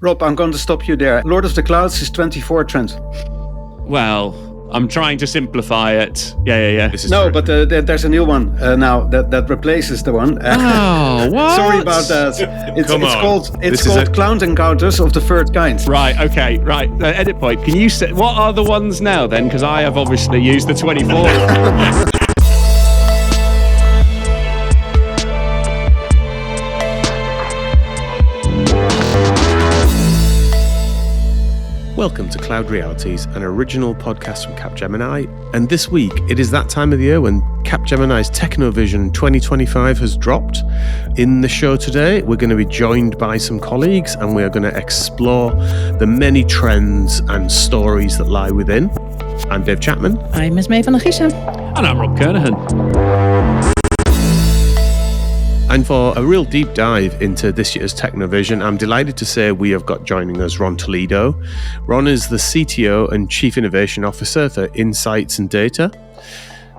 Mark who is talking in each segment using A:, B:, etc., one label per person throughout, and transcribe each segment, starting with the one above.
A: Rob, I'm going to stop you there. Lord of the Clouds is 24 Trent.
B: Well, I'm trying to simplify it. Yeah.
A: No, but there's a new one now that replaces the one.
B: Oh, what?
A: Sorry about that. It's called Cloud Encounters of the Third Kind.
B: Right, okay, right. Edit point. Can you say, what are the ones now then? Because I have obviously used the 24.
C: Welcome to Cloud Realties, an original podcast from Capgemini. And this week, it is that time of the year when Capgemini's TechnoVision 2025 has dropped. In the show today, we're going to be joined by some colleagues and we are going to explore the many trends and stories that lie within. I'm Dave Chapman.
D: I'm Esmee van Giessen.
B: And I'm Rob Kernahan.
C: And for a real deep dive into this year's TechnoVision, I'm delighted to say we have got joining us Ron Tolido. Ron is the CTO and Chief Innovation Officer for Insights and Data.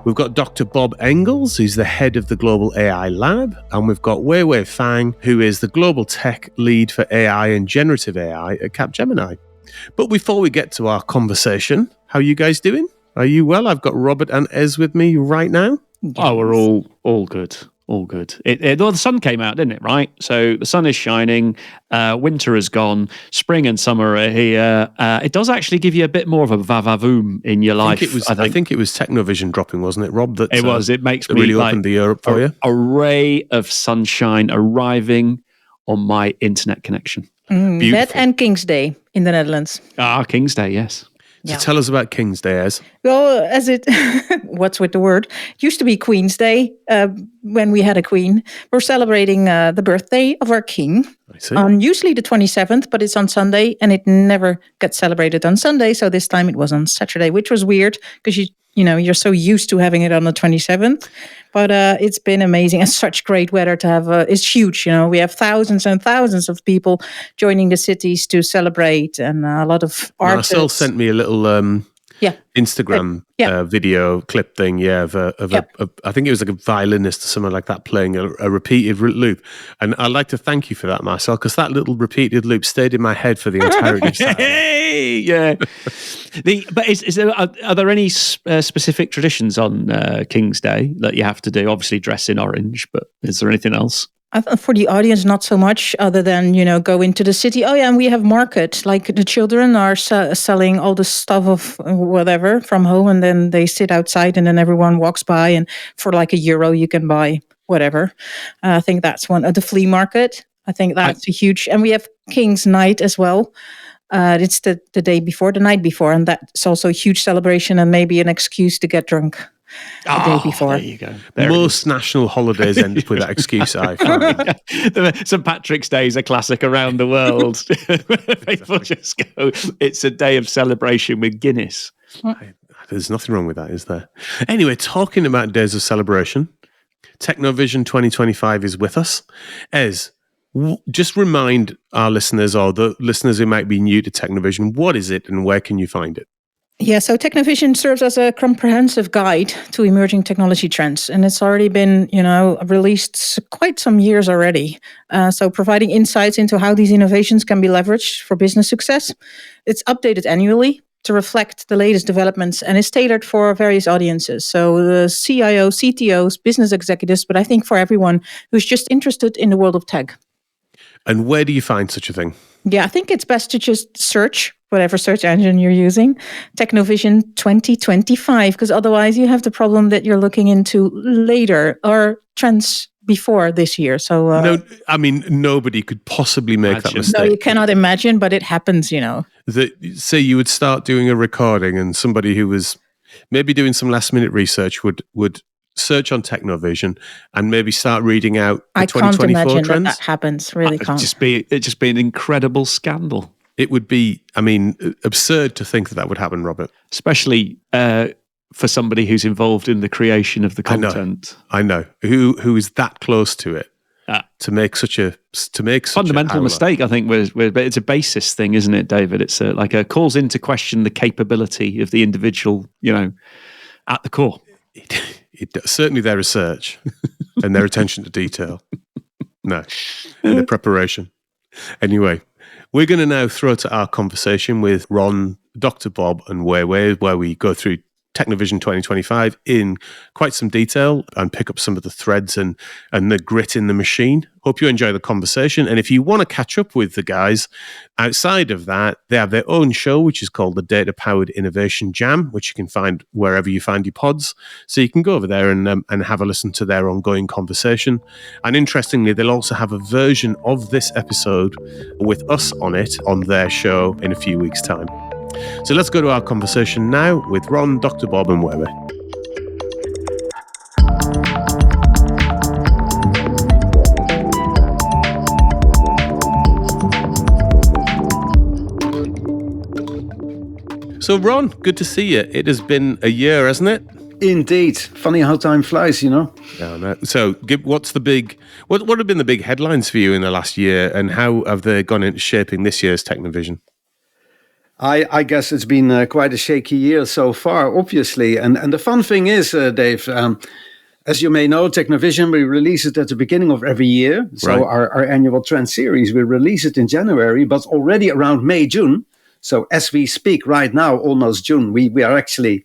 C: We've got Dr. Bob Engels, who's the head of the Global AI Lab. And we've got Weiwei Feng, who is the Global Tech Lead for AI and Generative AI at Capgemini. But before we get to our conversation, how are you guys doing? Are you well? I've got Robert and Ez with me right now.
D: Yes.
B: Oh, we're all good. All good. The sun came out, didn't it? Right. So the sun is shining. Winter is gone. Spring and summer are here. It does actually give you a bit more of a va-va-voom in your life.
C: I think it was TechnoVision dropping, wasn't it, Rob?
B: It was. It makes me
C: really opened the year up for you.
B: A ray of sunshine arriving on my internet connection.
D: That and King's Day in the Netherlands.
B: King's Day, yes.
C: So tell us about King's Day, Ez.
D: Well, what's with the word? It used to be Queen's Day when we had a queen. We're celebrating the birthday of our king on usually the 27th, but it's on Sunday and it never gets celebrated on Sunday. So this time it was on Saturday, which was weird because you're so used to having it on the 27th. But it's been amazing and such great weather to have. It's huge. We have thousands and thousands of people joining the cities to celebrate, and a lot of artists.
C: Marcel sent me a little Instagram video clip thing, of I think it was like a violinist or something like that playing a repeated loop. And I'd like to thank you for that, Marcel, because that little repeated loop stayed in my head for the entirety of Saturday.
B: Yeah. Are there any specific traditions on King's Day that you have to do? Obviously dress in orange, but is there anything else?
D: For the audience, not so much, other than, go into the city. Oh, yeah, and we have market. Like the children are selling all the stuff of whatever from home, and then they sit outside, and then everyone walks by, and for like €1, you can buy whatever. I think that's one. The flea market, I think that's a huge. And we have King's Night as well. It's the night before, and that's also a huge celebration and maybe an excuse to get drunk. The day before.
B: There you go.
C: Most national holidays end up with that excuse, I find.
B: St. Patrick's Day is a classic around the world. People just go, it's a day of celebration with Guinness.
C: There's nothing wrong with that, is there? Anyway, talking about days of celebration, TechnoVision 2025 is with us. Ez, just remind our listeners or the listeners who might be new to TechnoVision, what is it and where can you find it?
D: Yeah, so TechnoVision serves as a comprehensive guide to emerging technology trends, and it's already been, released quite some years already. So providing insights into how these innovations can be leveraged for business success. It's updated annually to reflect the latest developments and is tailored for various audiences. So the CIOs, CTOs, business executives, but I think for everyone who's just interested in the world of tech.
C: And where do you find such a thing?
D: Yeah, I think it's best to just search whatever search engine you're using, TechnoVision 2025, because otherwise you have the problem that you're looking into later or trends before this year. So
C: no, I mean, nobody could possibly make that mistake.
D: No, you cannot imagine, but it happens,
C: Say you would start doing a recording and somebody who was maybe doing some last minute research would search on TechnoVision and maybe start reading out the 2024
D: trends. I can't imagine
C: trends.
D: that happens. Really can't.
B: It'd just be an incredible scandal.
C: It would be, absurd to think that would happen, Robert.
B: Especially for somebody who's involved in the creation of the content.
C: I know. Who is that close to it to make such a
B: fundamental mistake? I think but it's a basis thing, isn't it, David? It's calls into question the capability of the individual, at the core.
C: Certainly their research and their attention to detail. No, and the preparation. Anyway, We're going to now throw to our conversation with Ron, Dr. Bob, and Weiwei, where we go through TechnoVision 2025 in quite some detail and pick up some of the threads and the grit in the machine. Hope you enjoy the conversation. And if you want to catch up with the guys outside of that, they have their own show, which is called the Data-Powered Innovation Jam, which you can find wherever you find your pods. So you can go over there and have a listen to their ongoing conversation. And interestingly, they'll also have a version of this episode with us on it on their show in a few weeks' time. So let's go to our conversation now with Ron, Dr. Bob, and Weiwei. So Ron, good to see you. It has been a year, hasn't it?
A: Indeed. Funny how time flies, you know.
C: Yeah, no. So what have been the big headlines for you in the last year, and how have they gone into shaping this year's TechnoVision?
A: I guess it's been quite a shaky year so far, obviously. And the fun thing is, Dave, as you may know, TechnoVision, we release it at the beginning of every year. So
C: right.
A: our annual trend series, we release it in January, but already around May, June. So as we speak right now, almost June, we are actually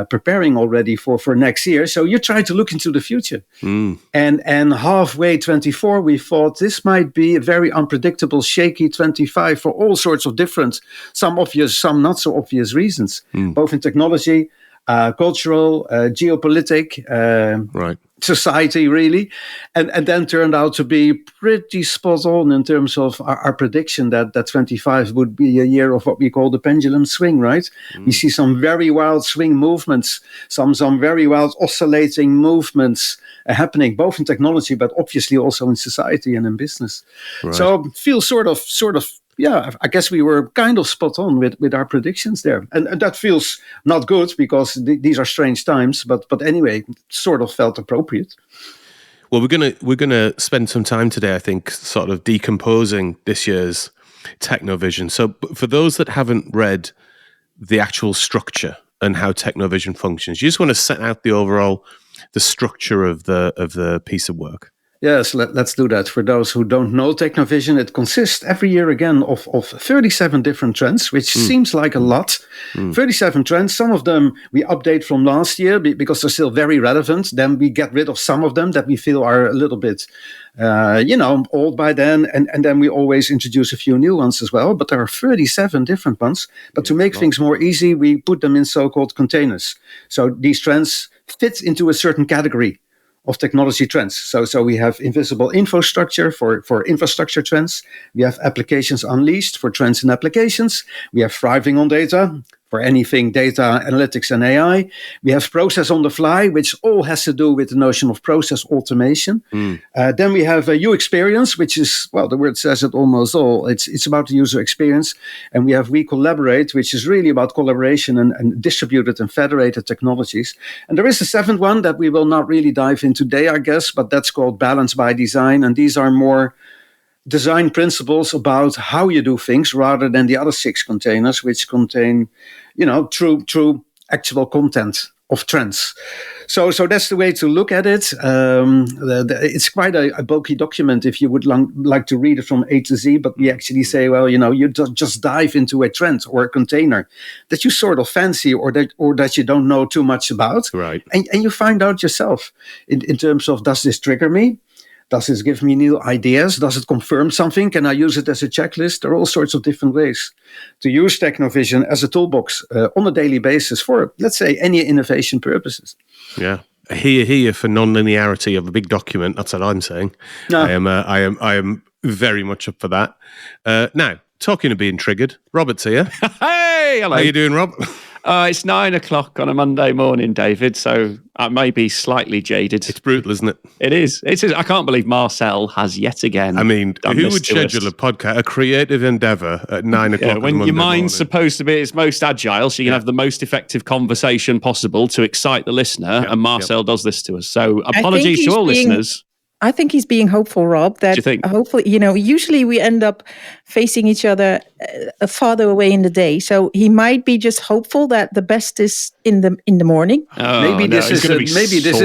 A: preparing already for next year. So you try to look into the future. And halfway 24, we thought this might be a very unpredictable, shaky 25 for all sorts of different, some obvious, some not so obvious reasons, both in technology, cultural, geopolitical,
C: right.
A: society, really. And then turned out to be pretty spot on in terms of our prediction that 25 would be a year of what we call the pendulum swing, right? We see some very wild swing movements, some very wild oscillating movements happening both in technology, but obviously also in society and in business. Right. So feels sort of, yeah, I guess we were kind of spot on with our predictions there. And that feels not good because these are strange times, but anyway, sort of felt appropriate.
C: Well, we're gonna spend some time today, I think, sort of decomposing this year's TechnoVision. So for those that haven't read the actual structure and how TechnoVision functions, you just want to set out the structure of the piece of work.
A: Yes, let's do that. For those who don't know TechnoVision, it consists every year again of 37 different trends, which seems like a lot. 37 trends. Some of them we update from last year because they're still very relevant. Then we get rid of some of them that we feel are a little bit, old by then. And then we always introduce a few new ones as well. But there are 37 different ones. But to make things more easy, we put them in so-called containers. So these trends fit into a certain category of technology trends. So we have invisible infrastructure for infrastructure trends. We have applications unleashed for trends in applications. We have thriving on data for anything data, analytics, and AI. We have process on the fly, which all has to do with the notion of process automation. Then we have a U experience, which is, well, the word says it almost all. It's about the user experience. And we have We Collaborate, which is really about collaboration and distributed and federated technologies. And there is a seventh one that we will not really dive in today, I guess, but that's called Balance by Design. And these are more design principles about how you do things rather than the other 6 containers, which contain, true actual content of trends. So that's the way to look at it. It's quite a bulky document if you would like to read it from A to Z, but we actually say, well, you just dive into a trend or a container that you sort of fancy or that you don't know too much about.
C: Right.
A: And you find out yourself in terms of, does this trigger me? Does this give me new ideas? Does it confirm something? Can I use it as a checklist? There are all sorts of different ways to use TechnoVision as a toolbox on a daily basis for, let's say, any innovation purposes.
C: Yeah. Here for non-linearity of a big document. That's what I'm saying. No. I am very much up for that. Now, talking of being triggered, Robert's here.
B: Hey, hello.
C: How you doing, Rob?
B: It's 9:00 on a Monday morning, David, so I may be slightly jaded.
C: It's brutal, isn't it?
B: It is. I can't believe Marcel has yet again.
C: I mean, who would schedule a podcast, a creative endeavor at 9:00
B: when your mind's supposed to be its most agile, so you can have the most effective conversation possible to excite the listener, and Marcel does this to us. So apologies to all listeners.
D: I think he's being hopeful, Rob, that hopefully, usually we end up facing each other farther away in the day. So he might be just hopeful that the best is in the morning.
A: Maybe this is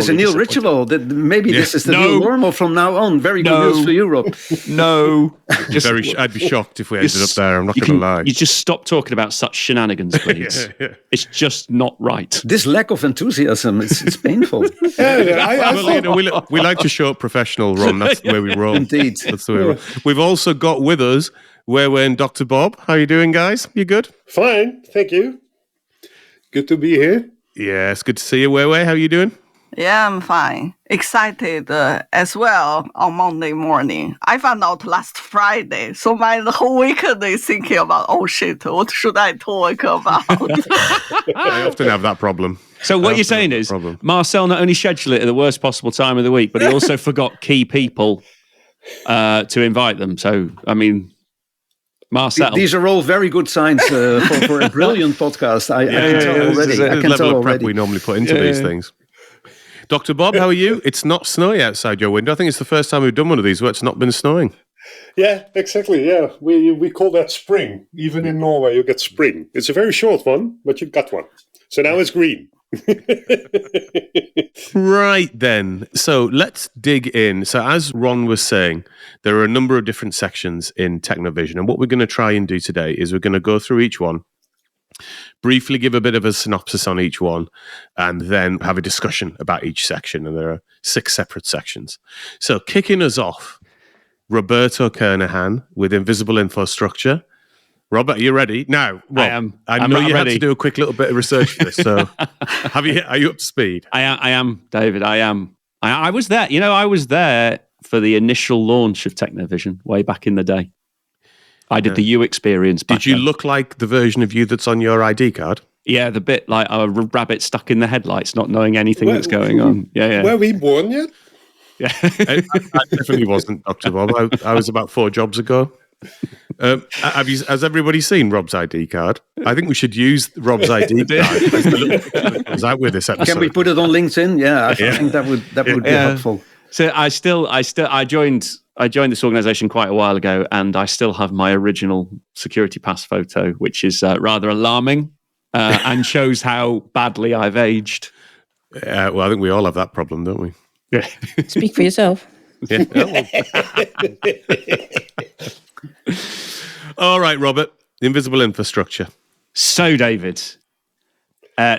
A: a new ritual. Maybe this is the new normal from now on. Very good news for Europe.
B: No.
C: I'd be shocked if we ended up there. I'm not going to lie.
B: You just stop talking about such shenanigans, please. It's just not right.
A: This lack of enthusiasm, it's painful.
C: We like to show up professional, Ron. That's the way we roll.
A: Indeed.
C: That's the way we roll. We've also got with us Weiwei and Dr. Bob. How are you doing, guys? You good?
E: Fine, thank you. Good to be here.
C: Yeah, it's good to see you, Weiwei. How are you doing?
F: Yeah, I'm fine. Excited as well on Monday morning. I found out last Friday, so my whole weekend is thinking about, oh shit, what should I talk about?
C: I often have that problem.
B: So what you're saying is, Marcel not only scheduled it at the worst possible time of the week, but he also forgot key people to invite them. So, I mean, Marcel.
A: These are all very good signs for a brilliant podcast. I can tell already.
C: I can tell already. We normally put into these things. Dr. Bob, how are you? It's not snowy outside your window. I think it's the first time we've done one of these where it's not been snowing.
E: Yeah, exactly. Yeah, we call that spring. Even in Norway, you get spring. It's a very short one, but you got one. So now it's green.
C: Right then. So let's dig in. So as Ron was saying, there are a number of different sections in TechnoVision. And what we're going to try and do today is we're going to go through each one, briefly give a bit of a synopsis on each one, and then have a discussion about each section. And there are 6 separate sections. So kicking us off, Roberto Kernahan with Invisible Infostructure. Robert, are you ready? Now, Rob, I know you had to do a quick little bit of research for this. So are you up to speed?
B: I am, David. I am. I was there. I was there for the initial launch of TechnoVision way back in the day. I did the U experience back
C: Did you
B: then.
C: look like the version of you that's on your ID card?
B: Yeah, the bit like a rabbit stuck in the headlights, not knowing anything that's going on. Yeah.
E: Were we born yet?
B: Yeah.
C: I definitely wasn't, Dr. Bob. I was about 4 jobs ago. Has everybody seen Rob's ID card? I think we should use Rob's ID card. Is that with this episode?
A: Can we put it on LinkedIn? Yeah, I think that would be helpful.
B: So I joined this organization quite a while ago, and I still have my original security pass photo, which is rather alarming and shows how badly I've aged.
C: Well, I think we all have that problem, don't we?
B: Yeah.
D: Speak for yourself.
C: Yeah. All right, Robert. Invisible Infrastructure.
B: So, David,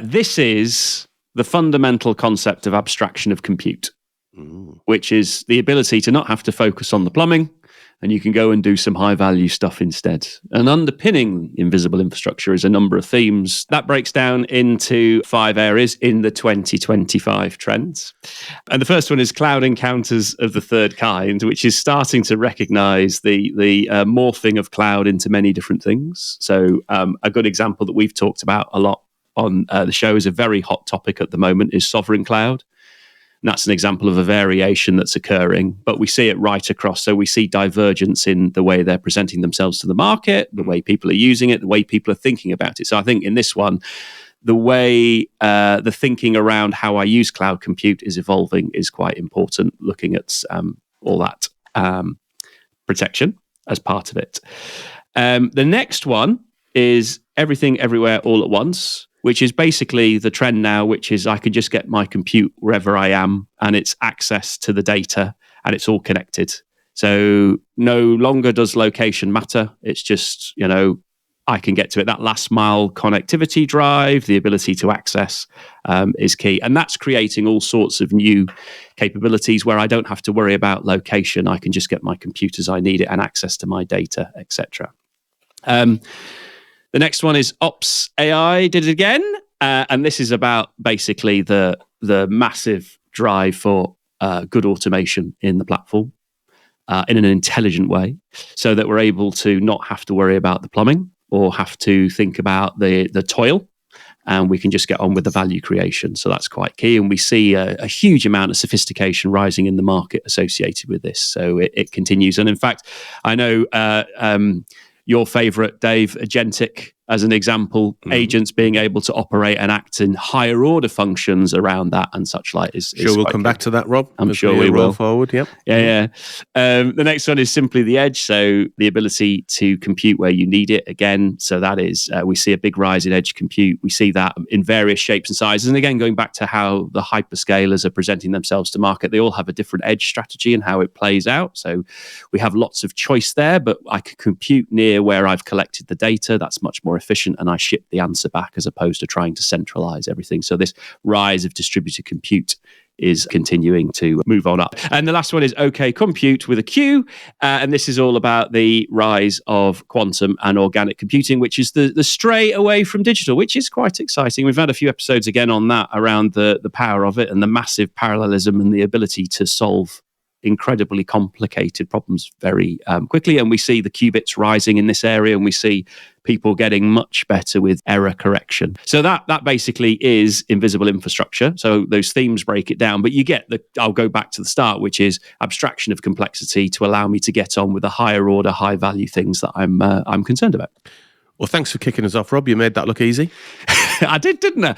B: this is the fundamental concept of abstraction of compute, which is the ability to not have to focus on the plumbing, and you can go and do some high-value stuff instead. And underpinning invisible infrastructure is a number of themes. That breaks down into 5 areas in the 2025 trends. And the first one is cloud encounters of the third kind, which is starting to recognize the morphing of cloud into many different things. So a good example that we've talked about a lot on the show is a very hot topic at the moment is sovereign cloud. And that's an example of a variation that's occurring, but we see it right across. So we see divergence in the way they're presenting themselves to the market, the way people are using it, the way people are thinking about it. So I think in this one, the way the thinking around how I use cloud compute is evolving is quite important, looking at all that protection as part of it. The next one is everything, everywhere, all at once, which is basically the trend now, which is I can just get my compute wherever I am, and it's access to the data, and it's all connected. So no longer does location matter. It's just, I can get to it. That last mile connectivity drive, the ability to access is key. And that's creating all sorts of new capabilities where I don't have to worry about location. I can just get my compute as I need it and access to my data, etc. The next one is Ops AI did it again. And this is about basically the massive drive for good automation in the platform in an intelligent way so that we're able to not have to worry about the plumbing or have to think about the toil, and we can just get on with the value creation. So that's quite key. And we see a huge amount of sophistication rising in the market associated with this. So it continues. And in fact, I know your favorite, Dave, agentic as an example, agents being able to operate and act in higher order functions around that and such like is
C: sure we'll come back to that, Rob.
B: I'm sure we will.
C: Forward, yep.
B: Yeah. The next one is simply the edge, so the ability to compute where you need it again. So that is, we see a big rise in edge compute. We see that in various shapes and sizes. And again, going back to how the hyperscalers are presenting themselves to market, they all have a different edge strategy and how it plays out. So we have lots of choice there, but I can compute near where I've collected the data. That's much more efficient, and I ship the answer back as opposed to trying to centralize everything. So this rise of distributed compute is continuing to move on up. And the last one is OK Compute with a Q. And this is all about the rise of quantum and organic computing, which is the stray away from digital, which is quite exciting. We've had a few episodes again on that around the power of it and the massive parallelism and the ability to solve incredibly complicated problems very quickly. And we see the qubits rising in this area, and we see people getting much better with error correction. So that basically is invisible infrastructure. So those themes break it down, but you get I'll go back to the start, which is abstraction of complexity to allow me to get on with the higher order, high value things that I'm concerned about.
C: Well, thanks for kicking us off, Rob. You made that look easy.
B: I did, didn't I?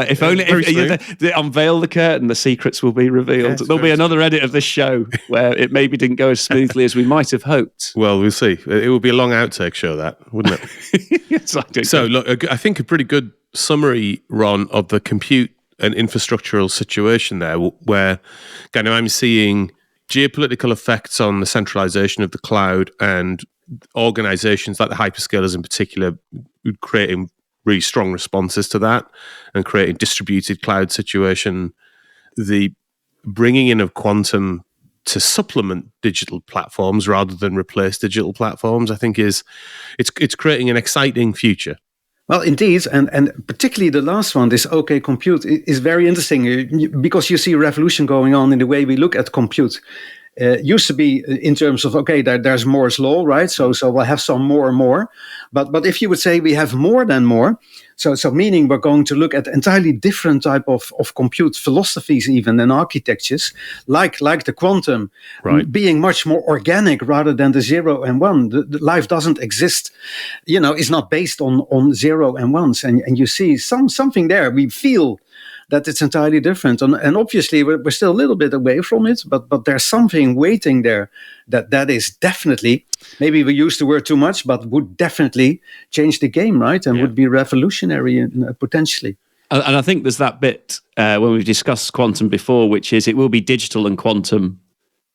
B: If only they unveil the curtain, the secrets will be revealed. There'll be another edit of this show where it maybe didn't go as smoothly as we might have hoped.
C: Well, we'll see. It will be a long outtake show, that, wouldn't it?
B: Exactly.
C: So, look, I think a pretty good summary, Ron, of the compute and infrastructural situation there, where kind of I'm seeing geopolitical effects on the centralization of the cloud and organizations like the hyperscalers in particular creating really strong responses to that and creating distributed cloud situation. The bringing in of quantum to supplement digital platforms rather than replace digital platforms, I think it's creating an exciting future.
A: Well, indeed, and particularly the last one, this OK Compute, is very interesting because you see a revolution going on in the way we look at compute. Used to be in terms of, okay, there's Moore's law, right? So we'll have some more and more. But if you would say we have more than more, so meaning we're going to look at entirely different type of compute philosophies even and architectures, like the quantum, right, being much more organic rather than the 0 and 1. The life doesn't exist, is not based on 0 and 1s. And you see something there. We feel that it's entirely different. And obviously, we're still a little bit away from it, but there's something waiting there that is definitely, maybe we use the word too much, but would definitely change the game, right? And would be revolutionary potentially.
B: And I think there's that bit when we've discussed quantum before, which is it will be digital and quantum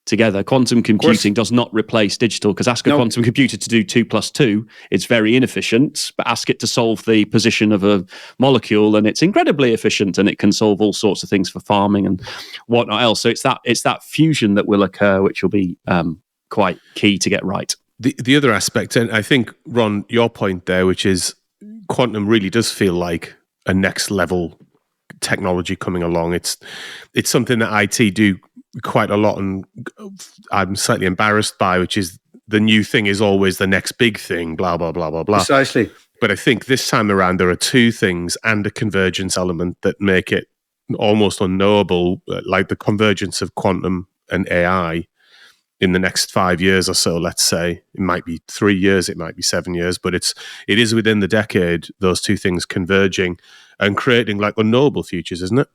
B: together. Quantum computing does not replace digital, because ask a quantum computer to do 2 + 2, it's very inefficient, but ask it to solve the position of a molecule and it's incredibly efficient, and it can solve all sorts of things for farming and whatnot else. So it's that fusion that will occur, which will be quite key to get right.
C: The other aspect, and I think, Ron, your point there, which is quantum really does feel like a next level technology coming along. It's something that IT do quite a lot, and I'm slightly embarrassed by, which is the new thing is always the next big thing, blah, blah, blah, blah, blah.
A: Precisely.
C: But I think this time around, there are two things and a convergence element that make it almost unknowable, like the convergence of quantum and AI in the next 5 years or so, let's say. It might be 3 years, it might be 7 years, but it is within the decade, those two things converging and creating like unknowable futures, isn't it?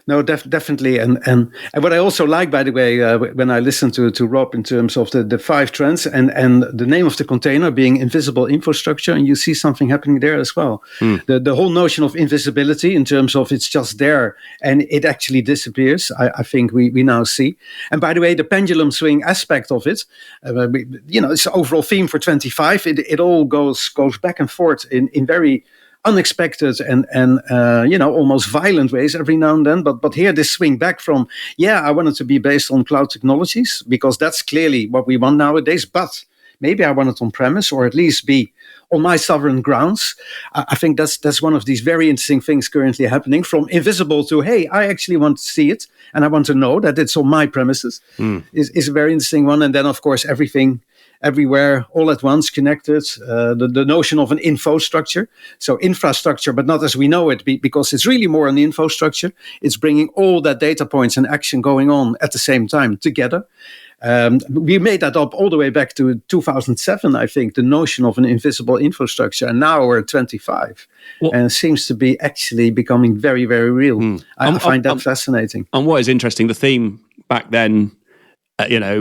A: No, definitely. And what I also like, by the way, when I listen to Rob in terms of the 5 trends and the name of the container being invisible infrastructure, and you see something happening there as well. The whole notion of invisibility in terms of it's just there and it actually disappears, I think we now see. And by the way, the pendulum swing aspect of it, it's the overall theme for 25. It all goes back and forth in very unexpected and almost violent ways every now and then, but here this swing back from I want it to be based on cloud technologies because that's clearly what we want nowadays, but maybe I want it on premise or at least be on my sovereign grounds. I think that's one of these very interesting things currently happening, from invisible to hey, I actually want to see it and I want to know that it's on my premises is a very interesting one. And then of course everything everywhere, all at once, connected. The notion of an infostructure. So infrastructure, but not as we know it, because it's really more an infostructure. It's bringing all that data points and action going on at the same time together. We made that up all the way back to 2007, I think, the notion of an invisible infrastructure. And now we're at 25. And it seems to be actually becoming very, very real. I find that fascinating.
B: And what is interesting, the theme back then,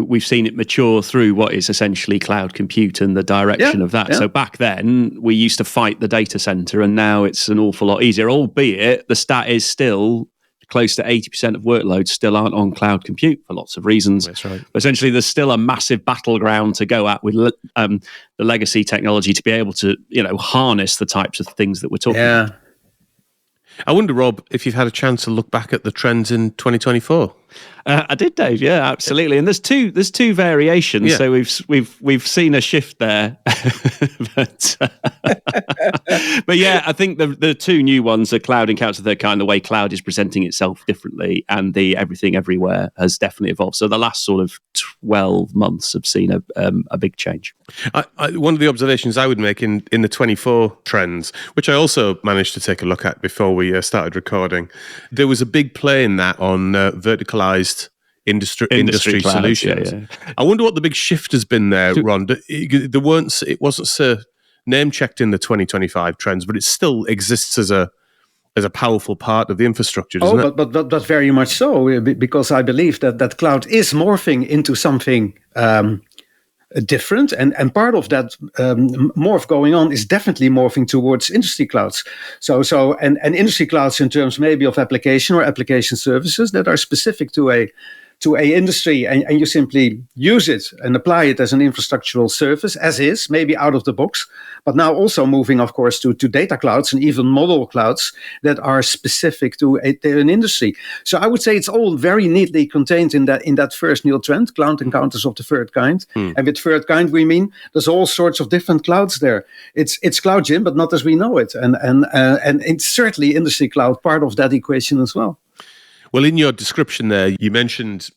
B: we've seen it mature through what is essentially cloud compute and the direction of that. Yeah. So back then, we used to fight the data center, and now it's an awful lot easier, albeit the stat is still close to 80% of workloads still aren't on cloud compute for lots of reasons.
C: That's right.
B: But essentially, there's still a massive battleground to go at with the legacy technology to be able to, harness the types of things that we're talking about.
C: I wonder, Rob, if you've had a chance to look back at the trends in 2024.
B: I did, Dave. Yeah, absolutely. And there's two variations. Yeah. So we've seen a shift there, but yeah, I think the two new ones are cloud encounters of their kind. The way cloud is presenting itself differently, and the everything everywhere has definitely evolved. So the last sort of 12 months have seen a big change.
C: One of the observations I would make in the 24 trends, which I also managed to take a look at before we started recording, there was a big play in that on verticalized industry clouds, solutions. Yeah. I wonder what the big shift has been there, Ron. It wasn't so name checked in the 2025 trends, but it still exists as a powerful part of the infrastructure, doesn't it?
A: But very much so, because I believe that cloud is morphing into something different, and part of that morph going on is definitely morphing towards industry clouds. So industry clouds in terms maybe of application or application services that are specific to a industry, and you simply use it and apply it as an infrastructural service, as is, maybe out of the box, but now also moving, of course, to data clouds and even model clouds that are specific to an industry. So I would say it's all very neatly contained in that first new trend, cloud encounters of the third kind. And with third kind, we mean there's all sorts of different clouds there. It's cloud, Jim, but not as we know it. And it's certainly industry cloud part of that equation as well.
C: Well, in your description there, you mentioned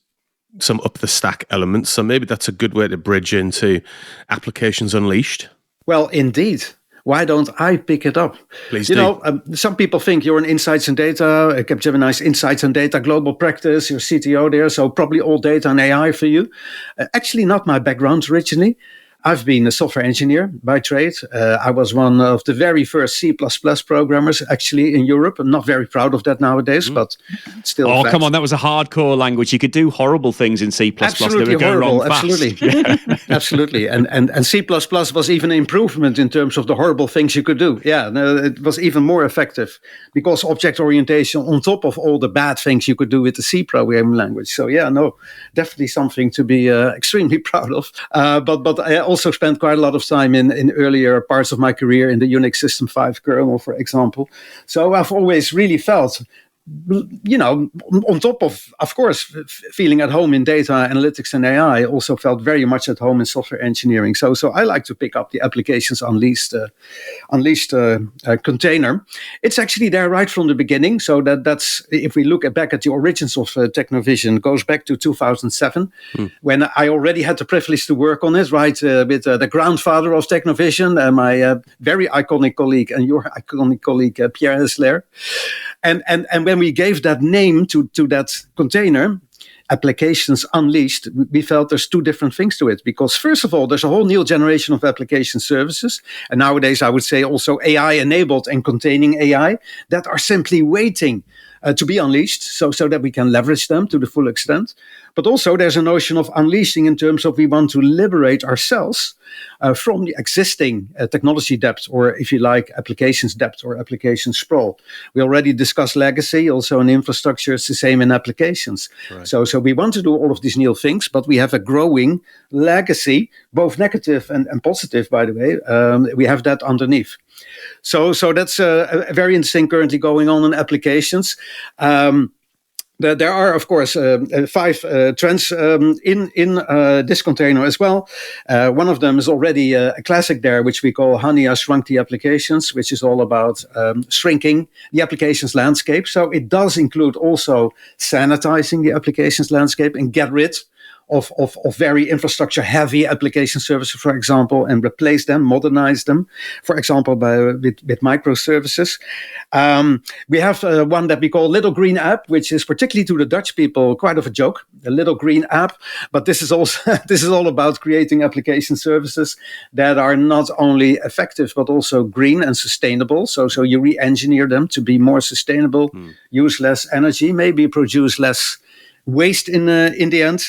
C: some up-the-stack elements, so maybe that's a good way to bridge into applications unleashed.
A: Well, indeed. Why don't I pick it up?
C: Please do.
A: Some people think you're an Insights and Data, Capgemini's Insights and Data global practice, you're CTO there, so probably all data and AI for you. Actually, not my background originally. I've been a software engineer by trade. I was one of the very first C++ programmers actually in Europe. I'm not very proud of that nowadays, but still.
B: Oh, come on. That was a hardcore language. You could do horrible things in C++.
A: Absolutely
B: that would go
A: horrible.
B: Wrong fast.
A: Absolutely. Absolutely. And C++ was even an improvement in terms of the horrible things you could do. Yeah, no, it was even more effective because object orientation on top of all the bad things you could do with the C programming language. So yeah, no, definitely something to be extremely proud of. But I also spent quite a lot of time in earlier parts of my career in the Unix System 5 kernel, for example. So I've always really felt, on top of course, feeling at home in data analytics and AI, also felt very much at home in software engineering. So I like to pick up the Applications Unleashed container. It's actually there right from the beginning. So that's, if we look back at the origins of TechnoVision, goes back to 2007, when I already had the privilege to work on it, right, with the grandfather of TechnoVision, my very iconic colleague and your iconic colleague, Pierre Hessler. And when we gave that name to that container, Applications Unleashed, we felt there's two different things to it. Because first of all, there's a whole new generation of application services. And nowadays, I would say also AI-enabled and containing AI that are simply waiting to be unleashed so that we can leverage them to the full extent. But also there's a notion of unleashing in terms of we want to liberate ourselves from the existing technology debt, or if you like, applications debt or application sprawl. We already discussed legacy, also in infrastructure, it's the same in applications. Right. So we want to do all of these new things, but we have a growing legacy, both negative and positive, by the way. We have that underneath. So that's very interesting currently going on in applications. There are, of course, 5 trends in this container as well. One of them is already a classic there, which we call Honey, I Shrunk the Applications, which is all about shrinking the applications landscape. So it does include also sanitizing the applications landscape and get rid of very infrastructure heavy application services, for example, and replace them, modernize them, for example, with microservices. We have one that we call Little Green App, which is particularly to the Dutch people quite of a joke, a little green app. But this is also this is all about creating application services that are not only effective but also green and sustainable. So you re-engineer them to be more sustainable, use less energy, maybe produce less waste in the end.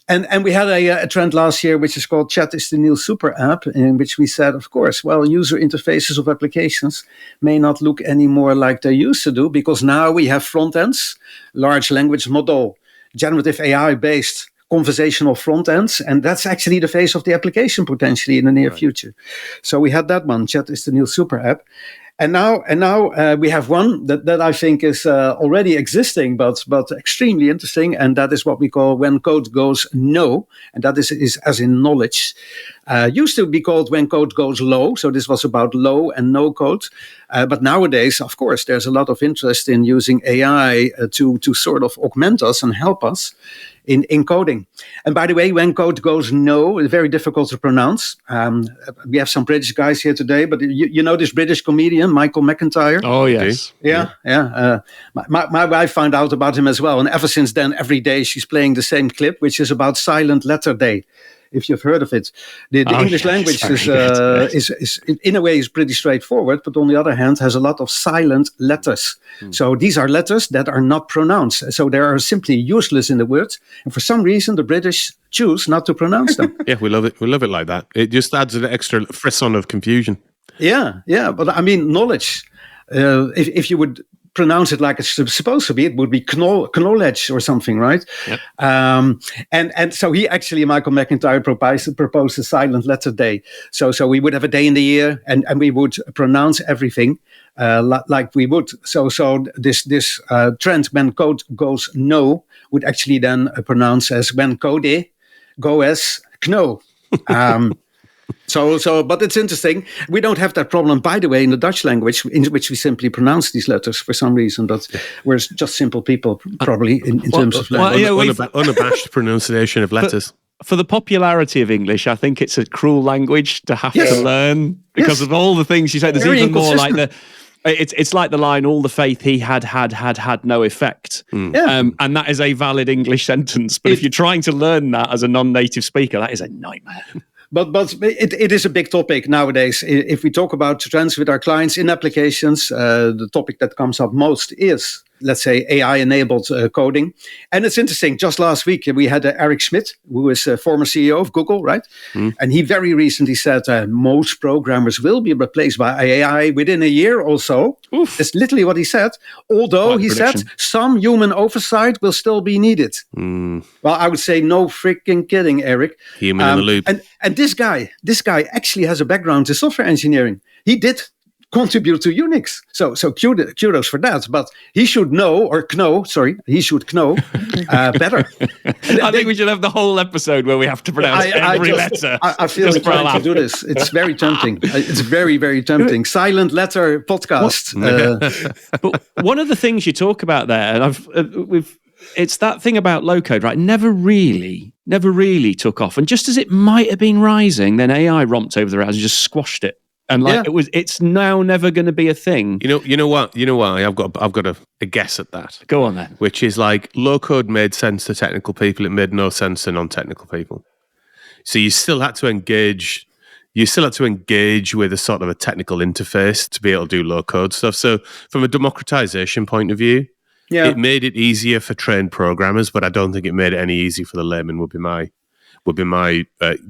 A: And we had a trend last year, which is called Chat is the New Super App, in which we said, of course, well, user interfaces of applications may not look any more like they used to do, because now we have front ends, large language model, generative AI-based conversational front ends, and that's actually the face of the application potentially in the near future. So we had that one, Chat is the New Super App. And now we have one that I think is already existing, but extremely interesting, and that is what we call When Code Goes No, and that is as in knowledge. Used to be called When Code Goes Low, so this was about low and no code. But nowadays, of course, there's a lot of interest in using AI to sort of augment us and help us in coding. And by the way, When Code Goes No is very difficult to pronounce. We have some British guys here today, but you know this British comedian, Michael McIntyre?
B: Oh, yes.
A: Yeah. My wife found out about him as well. And ever since then, every day she's playing the same clip, which is about Silent Letter Day. If you've heard of it, the English language is in a way is pretty straightforward, but on the other hand has a lot of silent letters. So these are letters that are not pronounced. So they are simply useless in the word. And for some reason, the British choose not to pronounce them.
C: Yeah, we love it. We love it like that. It just adds an extra frisson of confusion. Yeah.
A: But I mean, knowledge. If you would pronounce it like it's supposed to be, it would be knowledge or something, right?
B: Yep.
A: And so Michael McIntyre proposed a silent letter day. So we would have a day in the year, and we would pronounce everything like we would. So this trend, When Code Goes No, would actually then pronounce as When Code Go as Kno. But it's interesting. We don't have that problem, by the way, in the Dutch language, in which we simply pronounce these letters for some reason. But we're just simple people, probably, in terms of language.
C: Unabashed pronunciation of letters.
B: For the popularity of English, I think it's a cruel language to have to learn because of all the things you say. There's even more like it's like the line, all the faith he had no effect. And that is a valid English sentence. But if you're trying to learn that as a non-native speaker, that is a nightmare.
A: But it is a big topic nowadays. If we talk about trends with our clients in applications, the topic that comes up most is, let's say, AI-enabled coding. And it's interesting. Just last week, we had Eric Schmidt, who is a former CEO of Google, right? And he very recently said most programmers will be replaced by AI within a year or so. That's literally what he said. Although he said some human oversight will still be needed. Well, I would say no freaking kidding, Eric.
C: Human in the loop.
A: And this guy actually has a background in software engineering. He did contribute to Unix. So kudos for that. But he should know better.
B: I think we should have the whole episode where we have to pronounce every letter.
A: I feel like trying to do this. It's very tempting. It's very, very tempting. Silent letter podcast.
B: But one of the things you talk about there, and it's that thing about low code, right? Never really took off. And just as it might have been rising, then AI romped over the rails and just squashed it. And it's now never going to be a thing.
C: You know what? I've got a guess at that.
B: Go on then.
C: Which is like low code made sense to technical people. It made no sense to non-technical people. So you still had to engage. You still had to engage with a sort of a technical interface to be able to do low code stuff. So from a democratization point of view, it made it easier for trained programmers, but I don't think it made it any easier for the layman. Would be my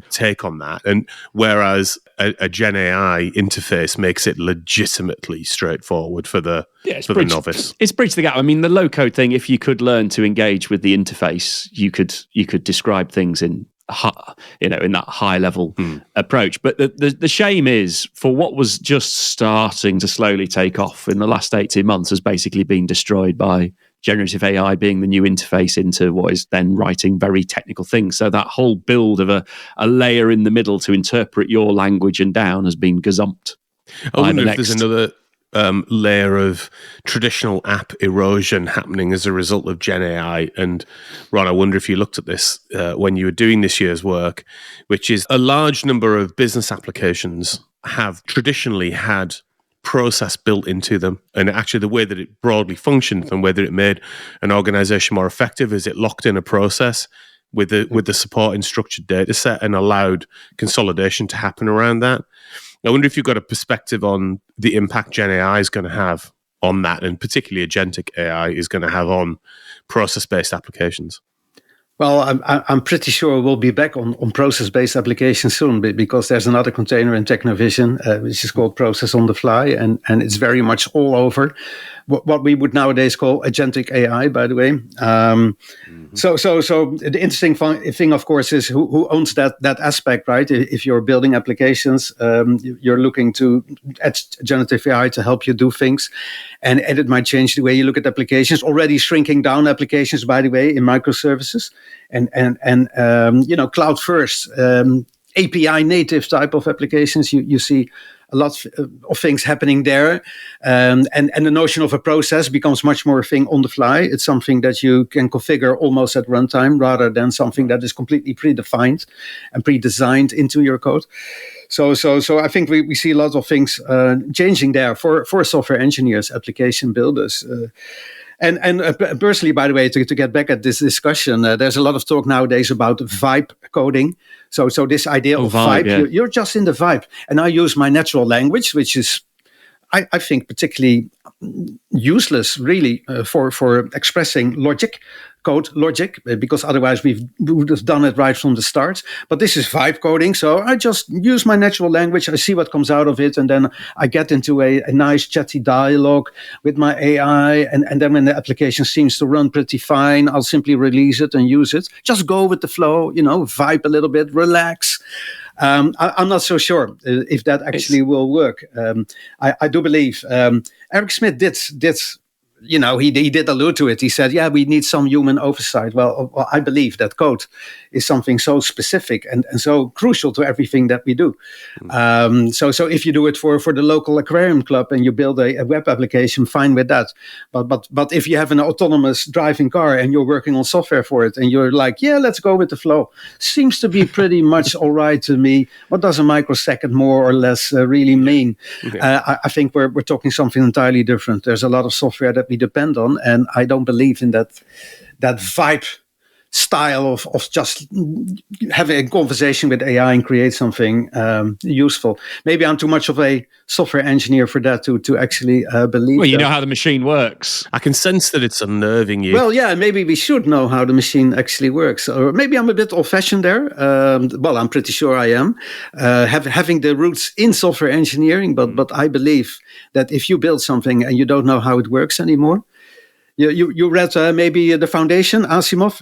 C: take on that. And whereas a Gen AI interface makes it legitimately straightforward for the novice.
B: It's bridged the gap. I mean, the low code thing, if you could learn to engage with the interface, you could describe things in that high level approach. But the shame is, for what was just starting to slowly take off in the last 18 months has basically been destroyed by generative AI being the new interface into what is then writing very technical things. So that whole build of a layer in the middle to interpret your language and down has been gazumped.
C: I wonder if there's layer of traditional app erosion happening as a result of Gen AI. And Ron, I wonder if you looked at this when you were doing this year's work, which is a large number of business applications have traditionally had process built into them, and actually the way that it broadly functioned and whether it made an organization more effective is it locked in a process with the supporting structured data set and allowed consolidation to happen around that. I wonder if you've got a perspective on the impact Gen AI is going to have on that, and particularly agentic AI is going to have on process-based applications.
A: Well, I'm pretty sure we'll be back on process-based applications soon, because there's another container in TechnoVision, which is called Process on the Fly, and it's very much all over what we would nowadays call agentic AI, by the way. So the interesting thing, of course, is who owns that aspect, right? If you're building applications, you're looking to add generative AI to help you do things, and it might change the way you look at applications. Already shrinking down applications, by the way, in microservices and cloud first, API native type of applications. You see a lot of things happening there, and the notion of a process becomes much more a thing on the fly. It's something that you can configure almost at runtime rather than something that is completely predefined and pre-designed into your code. So I think we see a lot of things changing there for software engineers, application builders. And personally, by the way, to get back at this discussion, there's a lot of talk nowadays about vibe coding. So this idea of vibe,
B: yeah.
A: you're just in the vibe. And I use my natural language, which is, I think, particularly useless, really, for expressing code logic, because otherwise we would have done it right from the start. But this is vibe coding, so I just use my natural language, I see what comes out of it, and then I get into a nice chatty dialogue with my AI, and then when the application seems to run pretty fine, I'll simply release it and use it. Just go with the flow, vibe a little bit, relax. I'm not so sure if that actually will work. I do believe Eric Schmidt did he did allude to it. He said, yeah, we need some human oversight. Well, I believe that code is something so specific and so crucial to everything that we do. So if you do it for the local aquarium club and you build a web application, fine with that. But if you have an autonomous driving car and you're working on software for it and you're like, yeah, let's go with the flow, seems to be pretty much all right to me. What does a microsecond more or less really mean? Okay. I think we're talking something entirely different. There's a lot of software that we depend on, and I don't believe in that vibe style of just having a conversation with AI and create something useful. Maybe I'm too much of a software engineer for that to actually believe.
B: Well, you know how the machine works.
C: I can sense that it's unnerving you.
A: Well, yeah, maybe we should know how the machine actually works. Or maybe I'm a bit old-fashioned there. Well, I'm pretty sure I am. Having the roots in software engineering, but I believe that if you build something and you don't know how it works anymore, you read maybe The Foundation, Asimov?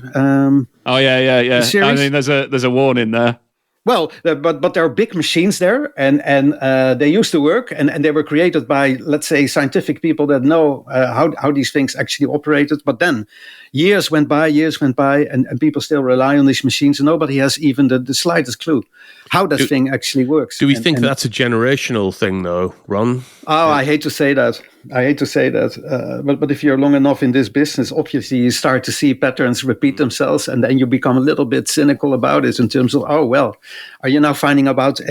B: Yeah. I mean, there's a warning there.
A: Well, but there are big machines there, and they used to work, and they were created by, let's say, scientific people that know how these things actually operated. But then years went by, and people still rely on these machines, and nobody has even the slightest clue how that thing actually works.
C: Do we think that's a generational thing, though, Ron?
A: Oh, I hate to say that. But if you're long enough in this business, obviously you start to see patterns repeat themselves, and then you become a little bit cynical about it in terms of, oh, well, are you now finding about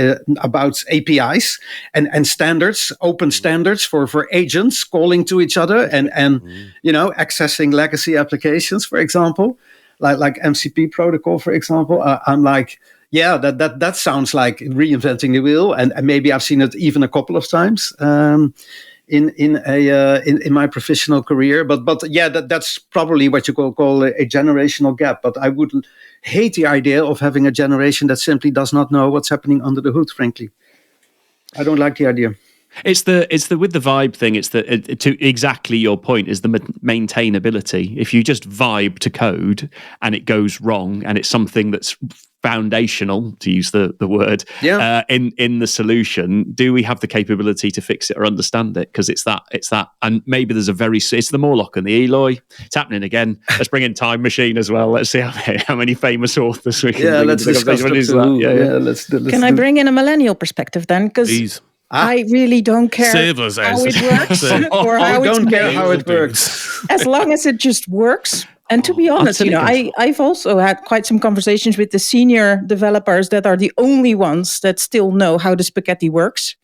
A: APIs and standards, open standards for agents calling to each other and accessing legacy applications, for example, like MCP protocol, for example? I'm like, yeah, that sounds like reinventing the wheel, and maybe I've seen it even a couple of times in my professional career. But yeah, that's probably what you call a generational gap. But I would hate the idea of having a generation that simply does not know what's happening under the hood. Frankly, I don't like the idea.
B: It's the with the vibe thing. It's to exactly your point is the maintainability. If you just vibe to code and it goes wrong, and it's something that's foundational, to use the word, in the solution, do we have the capability to fix it or understand it? Because it's that, and maybe there's it's the Morlock and the Eloy. It's happening again. Let's bring in Time Machine as well. Let's see how many famous authors we can bring
A: let's
B: into the
A: discuss
B: conversation.
A: let's
D: Can I bring in a millennial perspective then? Because I really don't care
C: Save us,
D: how
C: Ez.
D: it works or how it's
A: don't care
D: made.
A: how it works.
D: As long as it just works. And to be honest, I've also had quite some conversations with the senior developers that are the only ones that still know how the spaghetti works.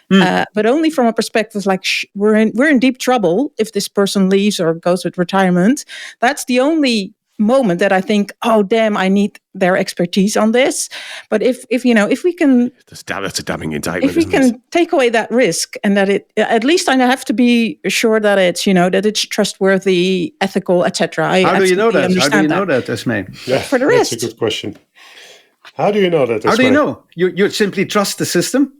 D: But only from a perspective like we're in deep trouble if this person leaves or goes with retirement. That's the only moment that I think, oh damn, I need their expertise on this. But if we can,
C: that's a damning indictment.
D: If we can take away that risk, and that it, at least I have to be sure that it's that it's trustworthy, ethical, etc.
A: How do you know that? How do you know that, Esmee?
E: Yeah,
D: for the rest,
E: that's a good question. How do you know that?
A: How do you know? You simply trust the system.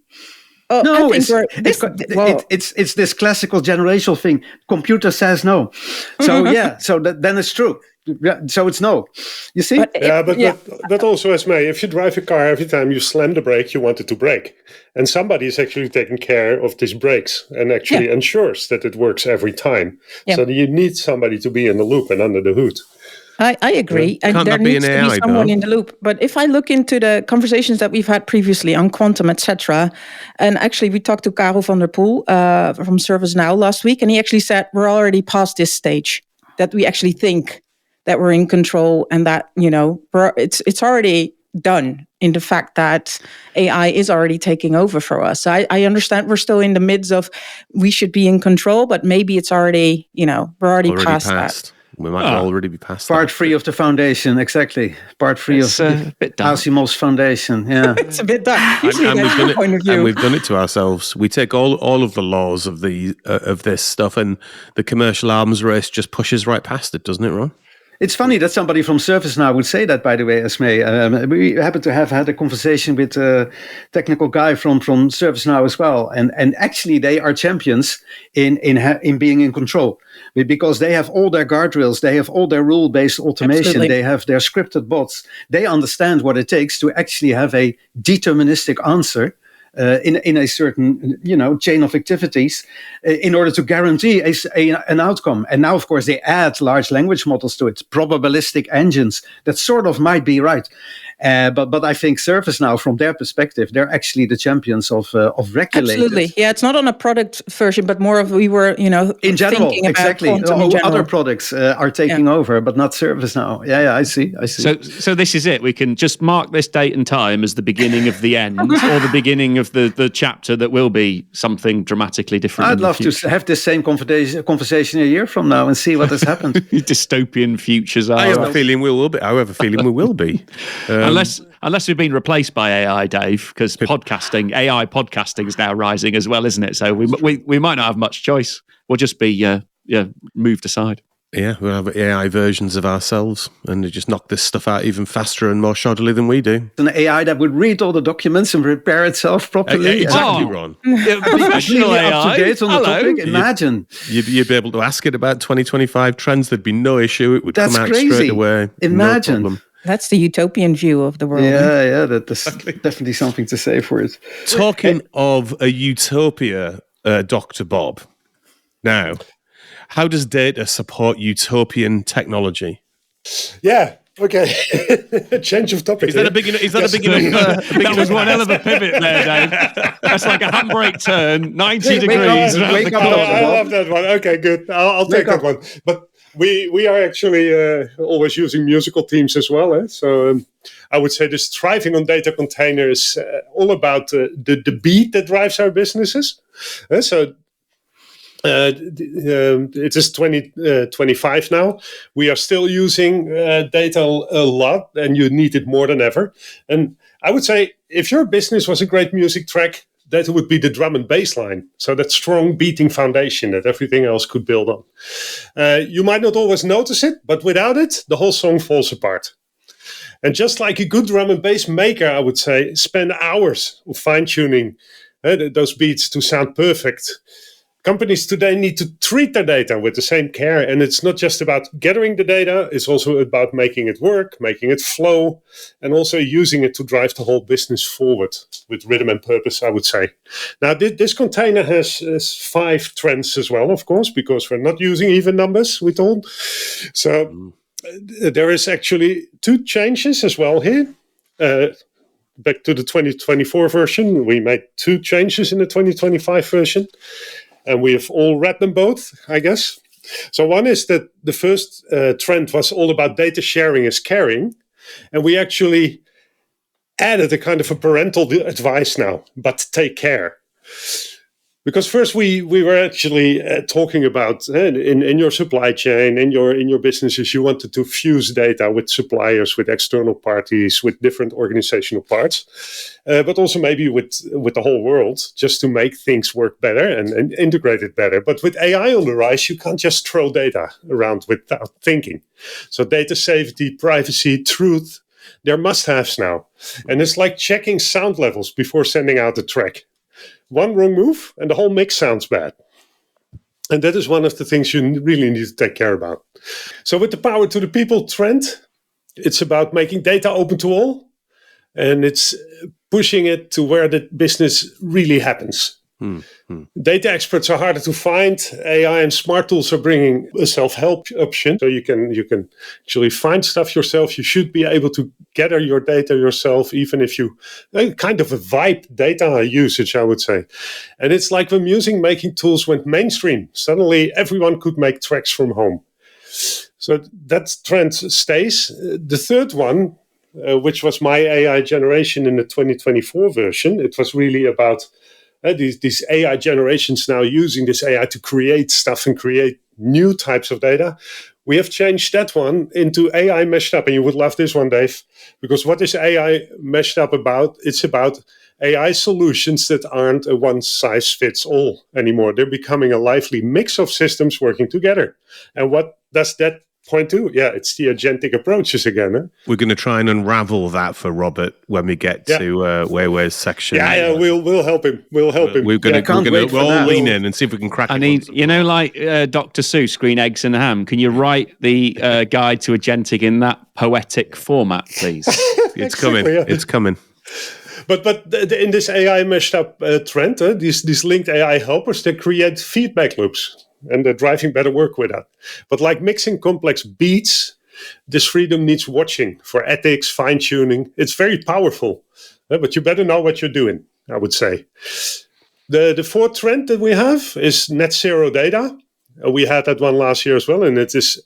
D: Oh,
A: no, it's this classical generational thing. Computer says no, so then it's true. So it's no. You see?
E: But also, Esmee, if you drive a car, every time you slam the brake, you want it to brake, and somebody is actually taking care of these brakes and actually ensures that it works every time. Yeah. So you need somebody to be in the loop and under the hood.
D: I agree. And there needs to be someone in the loop. But if I look into the conversations that we've had previously on quantum, etc., and actually we talked to Karel van der Poel from ServiceNow last week, and he actually said we're already past this stage, that we actually think that we're in control and that, it's already done in the fact that AI is already taking over for us. So I understand we're still in the midst of we should be in control, but maybe it's already, we're already past that.
C: We might already be past
A: part free of the foundation, exactly. Part free of Asimov's foundation. Yeah,
D: it's a bit dark.
C: And we've done it to ourselves. We take all of the laws of this stuff, and the commercial arms race just pushes right past it, doesn't it, Ron?
A: It's funny that somebody from ServiceNow would say that, by the way, Esmee. We happen to have had a conversation with a technical guy from ServiceNow as well. And actually, they are champions in being in control, because they have all their guardrails, they have all their rule-based automation, Absolutely. They have their scripted bots. They understand what it takes to actually have a deterministic answer in a certain chain of activities in order to guarantee an outcome. And now, of course, they add large language models to it, probabilistic engines that sort of might be right. But I think ServiceNow, from their perspective, they're actually the champions of regulated.
D: Absolutely, yeah. It's not on a product version, but more of
A: in general,
D: thinking
A: exactly. Other products are taking over, but not ServiceNow. Yeah, I see.
B: So this is it. We can just mark this date and time as the beginning of the end, or the beginning of the chapter that will be something dramatically different.
A: I'd love to have this same conversation a year from now and see what has happened.
B: Dystopian futures are.
C: I have a feeling we will be. I have a feeling we will be.
B: Unless we've been replaced by AI, Dave, because AI podcasting is now rising as well, isn't it? So we might not have much choice. We'll just be moved aside.
C: Yeah, we'll have AI versions of ourselves, and they just knock this stuff out even faster and more shoddily than we do.
A: An AI that would read all the documents and prepare itself properly.
C: Exactly, Ron.
A: Professional AI. Up to date on the topic. Imagine.
C: You'd be able to ask it about 2025 trends. There'd be no issue. It would come out
A: crazy.
C: Straight away.
A: Imagine.
C: No problem.
D: That's the utopian view of the world.
A: Yeah, that's definitely something to say for it.
C: Talking of a utopia, Dr. Bob, now, how does data support utopian technology?
E: Yeah, okay. Change of topic.
C: Is that a big enough?
B: That was one hell of a pivot there, Dave. That's like a handbrake turn, 90 degrees.
E: I love that one. Okay, good. I'll take that one. But we are actually always using musical themes as well. So I would say this thriving on data container is all about the beat that drives our businesses. So it is 2025 now. We are still using data a lot, and you need it more than ever. And I would say if your business was a great music track, that would be the drum and bass line. So that strong beating foundation that everything else could build on. You might not always notice it, but without it, the whole song falls apart. And just like a good drum and bass maker, I would say, spend hours of fine-tuning those beats to sound perfect. Companies today need to treat their data with the same care. And it's not just about gathering the data. It's also about making it work, making it flow, and also using it to drive the whole business forward with rhythm and purpose, I would say. Now, this container has 5 trends as well, of course, because we're not using even numbers, we told. So there is actually 2 changes as well here. back to the 2024 version. We made 2 changes in the 2025 version, and we have all read them both, I guess. So one is that the first trend was all about data sharing is caring, and we actually added a kind of a parental advice now, but take care. Because first we were actually talking about in your supply chain, in your businesses, you wanted to fuse data with suppliers, with external parties, with different organizational parts, but also maybe with the whole world, just to make things work better and integrate it better. But with AI on the rise, you can't just throw data around without thinking. So data safety, privacy, truth, they're must-haves now. And it's like checking sound levels before sending out a track. One wrong move and the whole mix sounds bad. And that is one of the things you really need to take care about. So with the power to the people trend, it's about making data open to all, and it's pushing it to where the business really happens. Data experts are harder to find. AI and smart tools are bringing a self-help option, so you can actually find stuff yourself. You should be able to gather your data yourself, even if you kind of a vibe data usage, I would say. And it's like when music making tools went mainstream. Suddenly, everyone could make tracks from home. So that trend stays. The third one, which was my AI generation in the 2024 version, it was really about these AI generations now using this AI to create stuff and create new types of data. We have changed that one into AI meshed up. And you would love this one, Dave, because what is AI meshed up about? It's about AI solutions that aren't a one-size-fits-all anymore. They're becoming a lively mix of systems working together. And what does that point to? Yeah, it's the agentic approaches again. Huh?
C: We're going to try and unravel that for Robert when we get to Weiwei's section.
E: We'll help him. We'll help him.
C: We're all lean in and see if we can crack it.
B: I need, like Dr. Seuss, Green Eggs and Ham. Can you write the guide to agentic in that poetic format, please?
C: It's coming. Yeah. It's coming.
E: But in this AI meshed up trend, these linked AI helpers, they create feedback loops. And they're driving better work with that. But like mixing complex beats, this freedom needs watching for ethics, fine-tuning. It's very powerful, but you better know what you're doing, I would say. The fourth trend that we have is net zero data. We had that one last year as well, and it is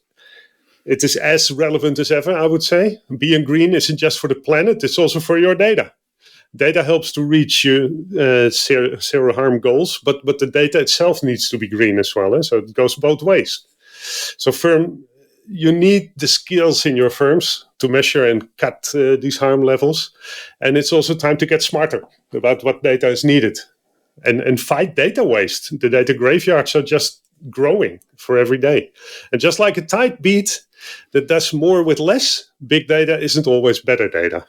E: as relevant as ever, I would say. Being green isn't just for the planet, it's also for your data. Data helps to reach your zero harm goals, but the data itself needs to be green as well. So it goes both ways. So you need the skills in your firms to measure and cut these harm levels. And it's also time to get smarter about what data is needed and fight data waste. The data graveyards are just growing for every day. And just like a tight beat that does more with less, big data isn't always better data.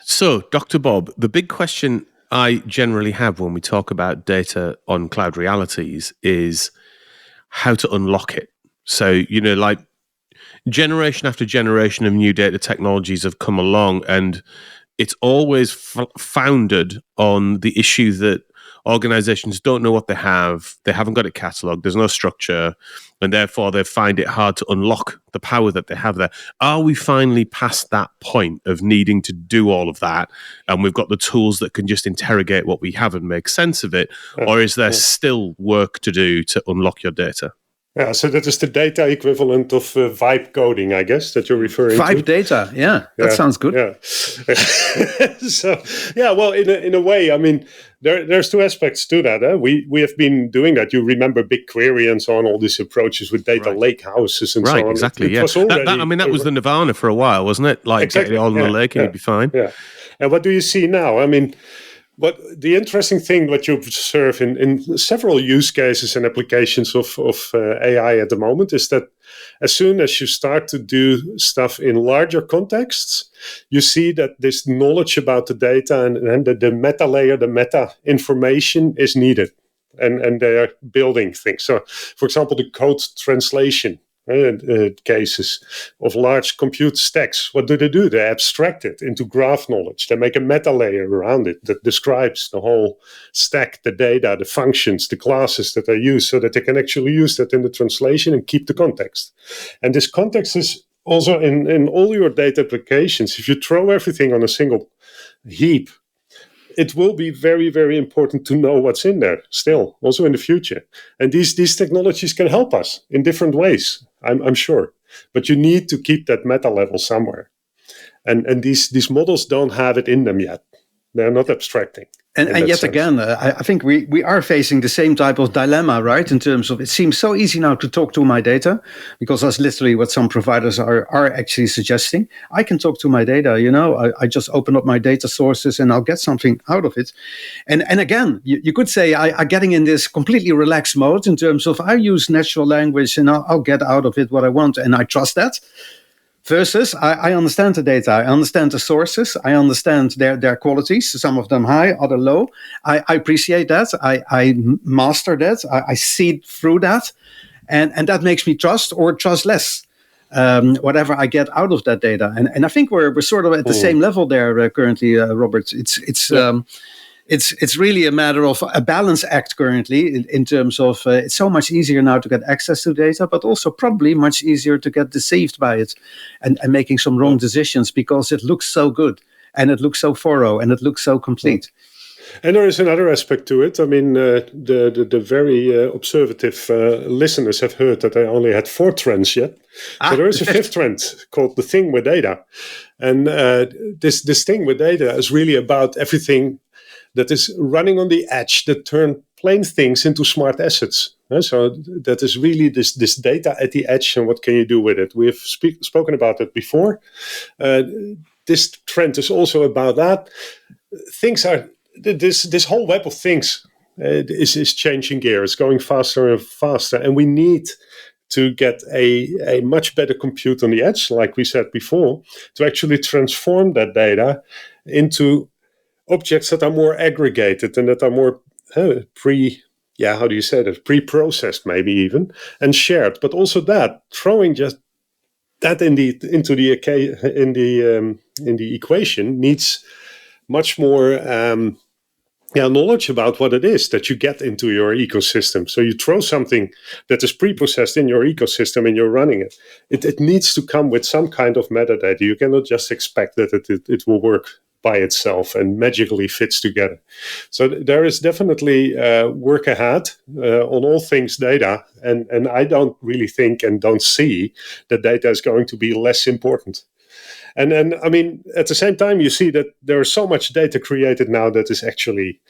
C: So, Dr. Bob, the big question I generally have when we talk about data on Cloud Realities is how to unlock it. So, like generation after generation of new data technologies have come along, and it's always founded on the issue that organizations don't know what they haven't got it cataloged, there's no structure, and therefore they find it hard to unlock the power that they have there. Are we finally past that point of needing to do all of that, and we've got the tools that can just interrogate what we have and make sense of it, or is there still work to do to unlock your data?
E: Yeah, so that is the data equivalent of vibe coding, I guess, that you're referring to.
A: Vibe data, that sounds good.
E: Yeah. So, well, in a way, I mean, there's two aspects to that. We have been doing that. You remember BigQuery and so on, all these approaches with data lake houses and so on.
C: Right, exactly,
E: It was already,
C: that was the nirvana for a while, wasn't it? Like, get it all in the lake and you'd be fine.
E: Yeah. And what do you see now? I mean, but the interesting thing what you observe in several use cases and applications of AI at the moment is that as soon as you start to do stuff in larger contexts, you see that this knowledge about the data and the meta layer, the meta information is needed. And they are building things. So, for example, the code translation cases of large compute stacks. What do? They abstract it into graph knowledge. They make a meta layer around it that describes the whole stack, the data, the functions, the classes that are used, so that they can actually use that in the translation and keep the context. And this context is also in all your data applications, if you throw everything on a single heap, it will be very, very important to know what's in there still, also in the future. And these technologies can help us in different ways, I'm sure. But you need to keep that meta level somewhere. And these models don't have it in them yet. They're not abstracting.
A: And yet sense. Again, I think we are facing the same type of dilemma, right? In terms of, it seems so easy now to talk to my data, because that's literally what some providers are actually suggesting. I can talk to my data, I just open up my data sources and I'll get something out of it. And again, you could say I'm getting in this completely relaxed mode in terms of I use natural language and I'll get out of it what I want, and I trust that. Versus, I understand the data, I understand the sources, I understand their qualities, some of them high, other low. I appreciate that, I master that, I see through that, and that makes me trust or trust less whatever I get out of that data. And I think we're sort of at the same level there currently, Robert. It's really a matter of a balance act currently in terms of it's so much easier now to get access to data, but also probably much easier to get deceived by it and making some wrong decisions because it looks so good and it looks so thorough and it looks so complete.
E: And there is another aspect to it. I mean, the very observative listeners have heard that I only had 4 trends yet. So there is a 5th trend called the thing with data. And this thing with data is really about everything that is running on the edge that turn plain things into smart assets. So that is really this data at the edge, and what can you do with it? We have spoken about it before. This trend is also about that. Things are this whole web of things is changing gear. It's going faster and faster, and we need to get a much better compute on the edge, like we said before, to actually transform that data into objects that are more aggregated and that are more pre-processed maybe even, and shared. But also that throwing just that into the equation needs much more knowledge about what it is that you get into your ecosystem. So you throw something that is pre-processed in your ecosystem and you're running it. It needs to come with some kind of metadata. You cannot just expect that it will work by itself and magically fits together. So there is definitely work ahead on all things data, and I don't really think and don't see that data is going to be less important. And then, I mean, at the same time, you see that there is so much data created now that is actually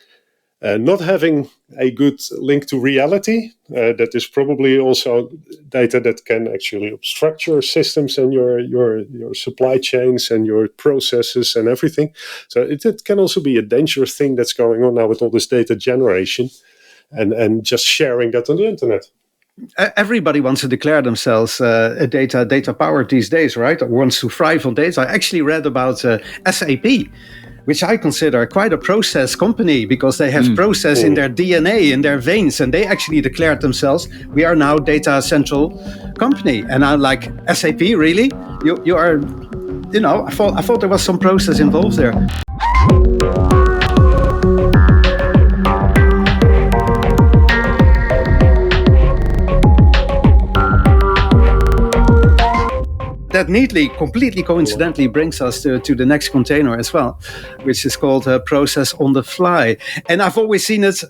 E: not having a good link to reality. That is probably also data that can actually obstruct your systems and your supply chains and your processes and everything. So it can also be a dangerous thing that's going on now with all this data generation and just sharing that on the internet.
A: Everybody wants to declare themselves data powered these days, right? Or wants to thrive on data. I actually read about SAP, which I consider quite a process company because they have process in their DNA, in their veins, and they actually declared themselves, we are now data central company. And I'm like, SAP, really? You are, I thought there was some process involved there. That neatly, completely coincidentally brings us to the next container as well, which is called Process on the Fly. And I've always seen it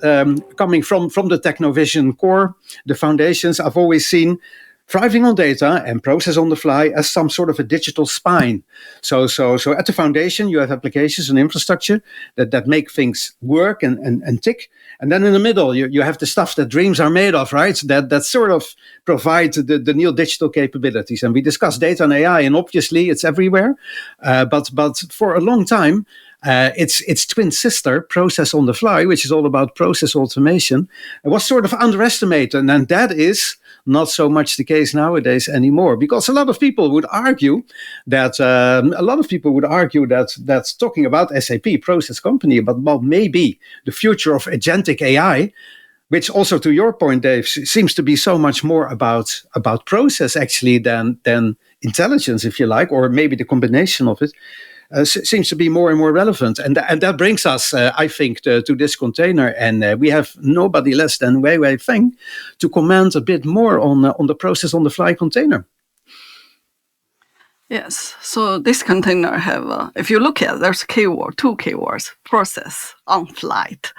A: coming from the TechnoVision core, the foundations. I've always seen thriving on data and process on the fly as some sort of a digital spine. So at the foundation, you have applications and infrastructure that make things work and tick. And then in the middle, you have the stuff that dreams are made of, right? That sort of provide the new digital capabilities. And we discuss data and AI, and obviously it's everywhere. But for a long time, its twin sister, Process on the Fly, which is all about process automation, was sort of underestimated. And that is not so much the case nowadays anymore, because a lot of people would argue that that's talking about SAP, process company, but maybe the future of agentic AI, which also to your point, Dave, seems to be so much more about process actually than intelligence, if you like, or maybe the combination of it. Seems to be more and more relevant. And that brings us, I think, to this container. And we have nobody less than Weiwei Feng to comment a bit more on the Process on the Fly container.
F: Yes. So this container have, if you look at, there's two keywords, process, on flight.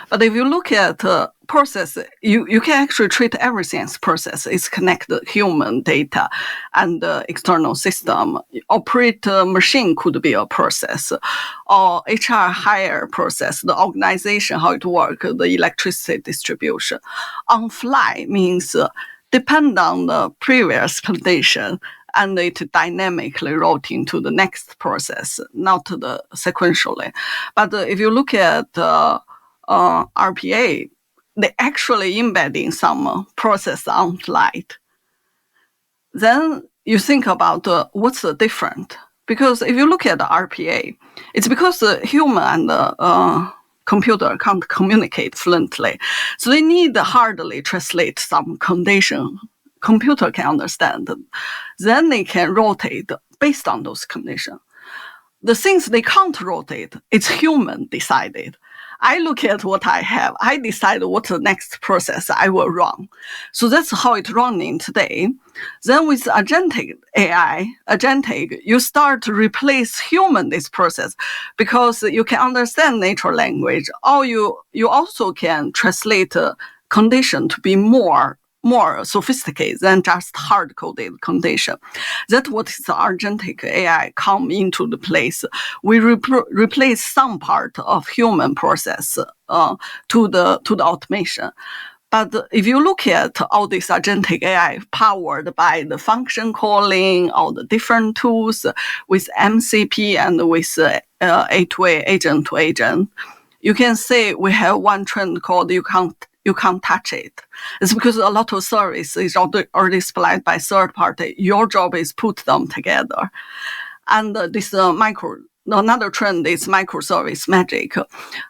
F: But if you look at process, you can actually treat everything as process. It's connected human data and external system. Operate machine could be a process, or HR hire process, the organization, how it works, the electricity distribution. On fly means depend on the previous condition, and it dynamically routing to the next process, not the sequentially. But if you look at RPA, they actually embedding some process on flight. Then you think about what's the difference. Because if you look at the RPA, it's because the human and the computer can't communicate fluently. So they need to hardly translate some condition computer can understand. Then they can rotate based on those conditions. The things they can't rotate, it's human decided. I look at what I have. I decide what the next process I will run. So that's how it's running today. Then with agentic AI, you start to replace human this process because you can understand natural language, or you also can translate condition to be more sophisticated than just hard-coded condition. That's what is the agentic AI come into the place. We replace some part of human process to the automation. But if you look at all this agentic AI powered by the function calling, all the different tools with MCP and with 8-way agent to agent, you can say we have one trend called you can't touch it. It's because a lot of service is already supplied by third party. Your job is put them together. And this another trend is microservice magic.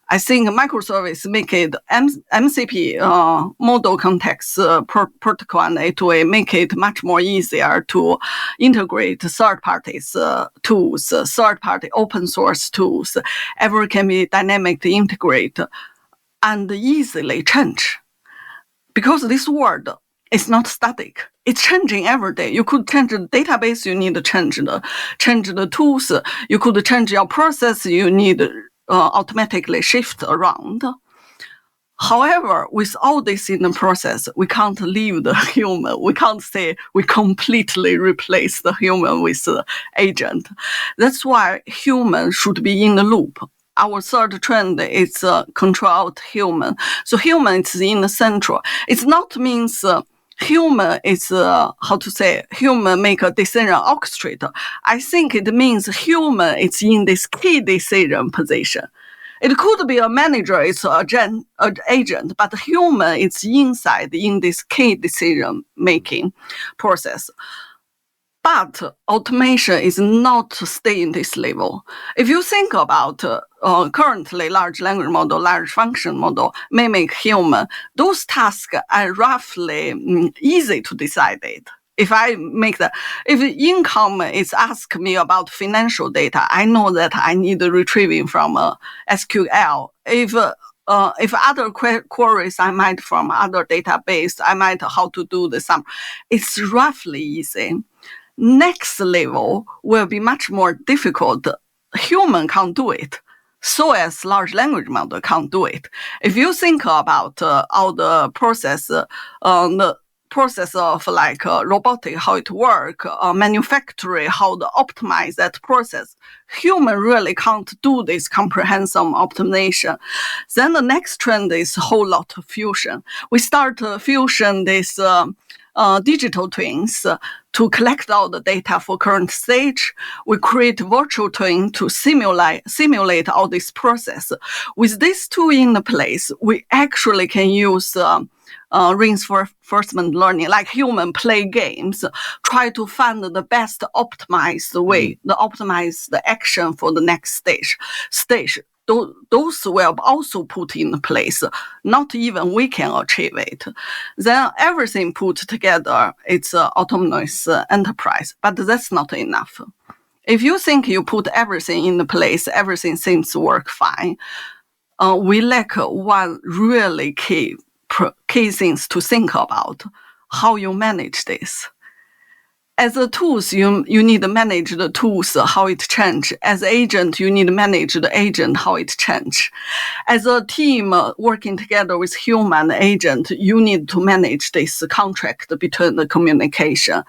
F: I think microservice make it MCP model context protocol and 8-way make it much more easier to integrate third parties tools, third party open source tools. Everything can be dynamically integrated and easily change. Because this world is not static. It's changing every day. You could change the database, you need to change the tools. You could change your process, you need automatically shift around. However, with all this in the process, we can't leave the human. We can't say we completely replace the human with the agent. That's why human should be in the loop. Our third trend is control out human. So human is in the central. It's not means human is, human make a decision orchestrator. I think it means human is in this key decision position. It could be a manager, it's an agent, but human is inside in this key decision making process. But automation is not staying this level. If you think about currently large language model, large function model, mimic human, those tasks are roughly easy to decide it. If I make that, if income is ask me about financial data, I know that I need retrieving from SQL. If other queries I might from other database, I might how to do the sum. It's roughly easy. Next level will be much more difficult. Human can't do it. So as large language model can't do it. If you think about all the process of like robotic, how it work, manufacturing, how to optimize that process, human really can't do this comprehensive optimization. Then the next trend is a whole lot of fusion. We start fusion this digital twins to collect all the data for current stage. We create virtual twin to simulate all this process. With these two in place, we actually can use reinforcement learning, like human play games, try to find the best optimized way, optimize the action for the next stage. Those will also put in place. Not even we can achieve it. Then everything put together, it's an autonomous enterprise, but that's not enough. If you think you put everything in place, everything seems to work fine, we lack one really key things to think about, how you manage this. As a tools, you need to manage the tools, how it change. As agent, you need to manage the agent, how it change. As a team working together with human agent, you need to manage this contract between the communication.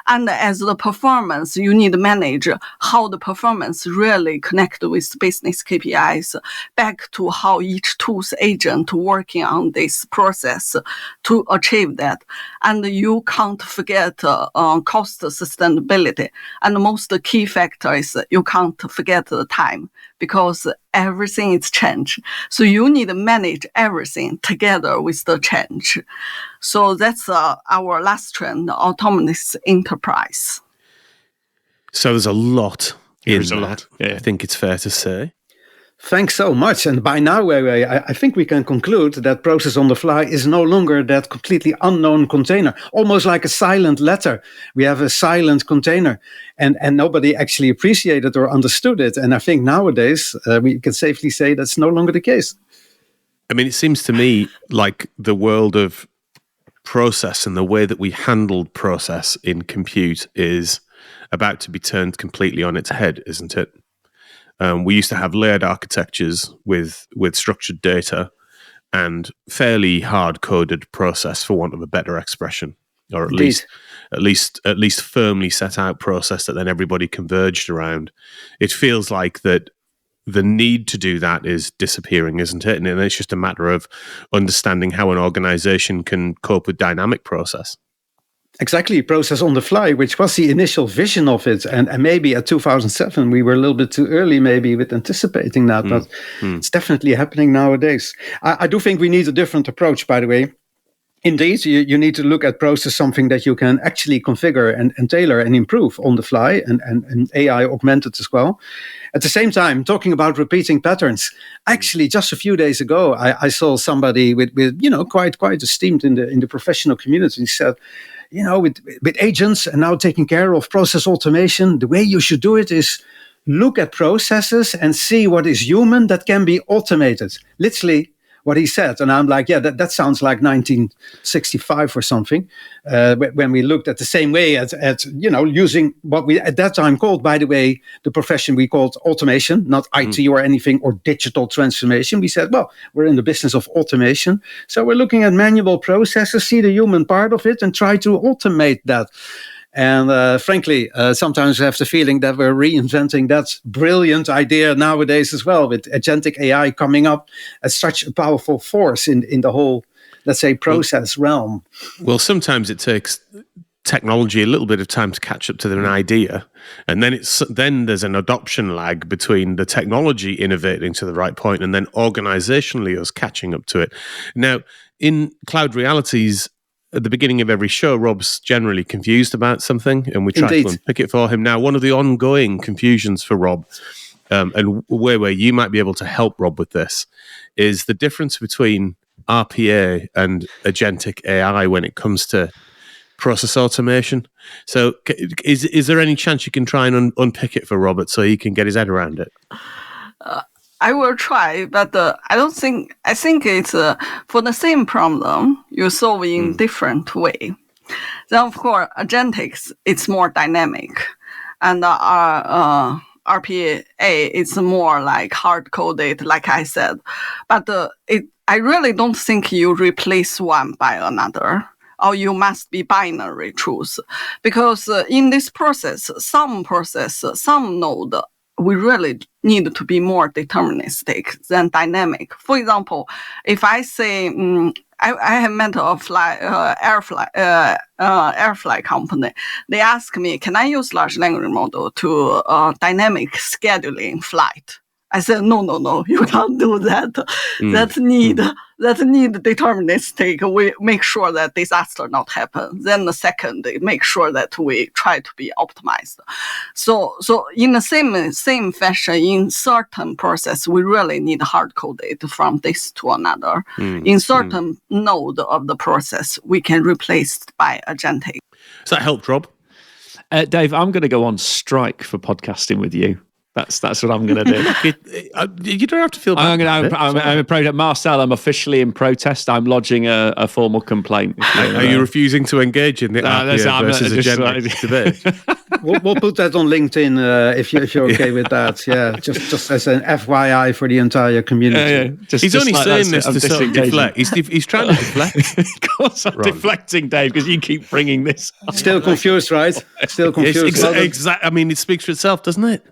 F: And as the performance, you need to manage how the performance really connect with business KPIs back to how each tools agent working on this process to achieve that. And you can't forget cost sustainability. And the most key factor is you can't forget the time, because everything is change. So you need to manage everything together with the change. So that's our last trend, autonomous enterprise.
C: So there's a lot in
B: There's a
C: that,
B: lot, yeah.
C: I think it's fair to say.
A: Thanks so much. And by now, I think we can conclude that process on the fly is no longer that completely unknown container, almost like a silent letter. We have a silent container, and nobody actually appreciated or understood it. And I think nowadays, we can safely say that's no longer the case.
C: I mean, it seems to me like the world of process and the way that we handled process in compute is about to be turned completely on its head, isn't it? We used to have layered architectures with structured data and fairly hard-coded process, for want of a better expression, or at least firmly set out process that then everybody converged around. It feels like that the need to do that is disappearing, isn't it? And then it's just a matter of understanding how an organization can cope with dynamic process.
A: Exactly, process on the fly, which was the initial vision of it. And maybe at 2007, we were a little bit too early maybe with anticipating that, but it's definitely happening nowadays. I do think we need a different approach, by the way. Indeed, you need to look at process, something that you can actually configure and tailor and improve on the fly, and AI augmented as well. At the same time, talking about repeating patterns, actually, just a few days ago, I saw somebody with quite esteemed in the professional community. He said, with agents and now taking care of process automation, the way you should do it is look at processes and see what is human that can be automated. Literally what he said. And I'm like, yeah, that sounds like 1965 or something. When we looked at the same way at using what we at that time called, by the way, the profession we called automation, not IT or anything, or digital transformation. We said, well, we're in the business of automation. So we're looking at manual processes, see the human part of it, and try to automate that. And frankly, sometimes I have the feeling that we're reinventing that brilliant idea nowadays as well, with agentic AI coming up as such a powerful force in the whole, let's say, process realm.
C: Well, sometimes it takes technology a little bit of time to catch up to an idea, and then there's an adoption lag between the technology innovating to the right point and then organizationally us catching up to it. Now, in Cloud Realities, at the beginning of every show, Rob's generally confused about something, and we try to unpick it for him. Now, one of the ongoing confusions for Rob, and where you might be able to help Rob with this, is the difference between RPA and agentic AI when it comes to process automation. So is there any chance you can try and unpick it for Robert so he can get his head around it?
F: I will try, but I think it's for the same problem, you solve in different way. Then, of course, agentics, it's more dynamic. And RPA is more like hard-coded, like I said. But I really don't think you replace one by another, or you must be binary truth. Because in this process, some node, we really need to be more deterministic than dynamic. For example, if I say, I have met a airfly company. They ask me, can I use large language model to dynamic scheduling flight? I said, no, you can't do that. That need deterministic. We make sure that disaster not happen. Then the second, make sure that we try to be optimized. So in the same fashion, in certain process, we really need hard coded from this to another. In certain node of the process, we can replace by agentic.
C: Does that help, Rob?
B: Dave, I'm going to go on strike for podcasting with you. That's what I'm going to do.
C: You don't have to feel bad.
B: I'm a protest. Marcel, I'm officially in protest. I'm lodging a formal complaint.
C: Are you refusing to engage in the RPA versus agentic debate?
A: We'll put that on LinkedIn if you're okay with that. Yeah, just as an FYI for the entire community.
C: He's only saying this to sort of deflect. He's trying to deflect.
B: Of course, I'm deflecting, Dave, because you keep bringing this up.
A: Still confused, right? Still confused.
C: Exactly. I mean, it speaks for itself, doesn't it?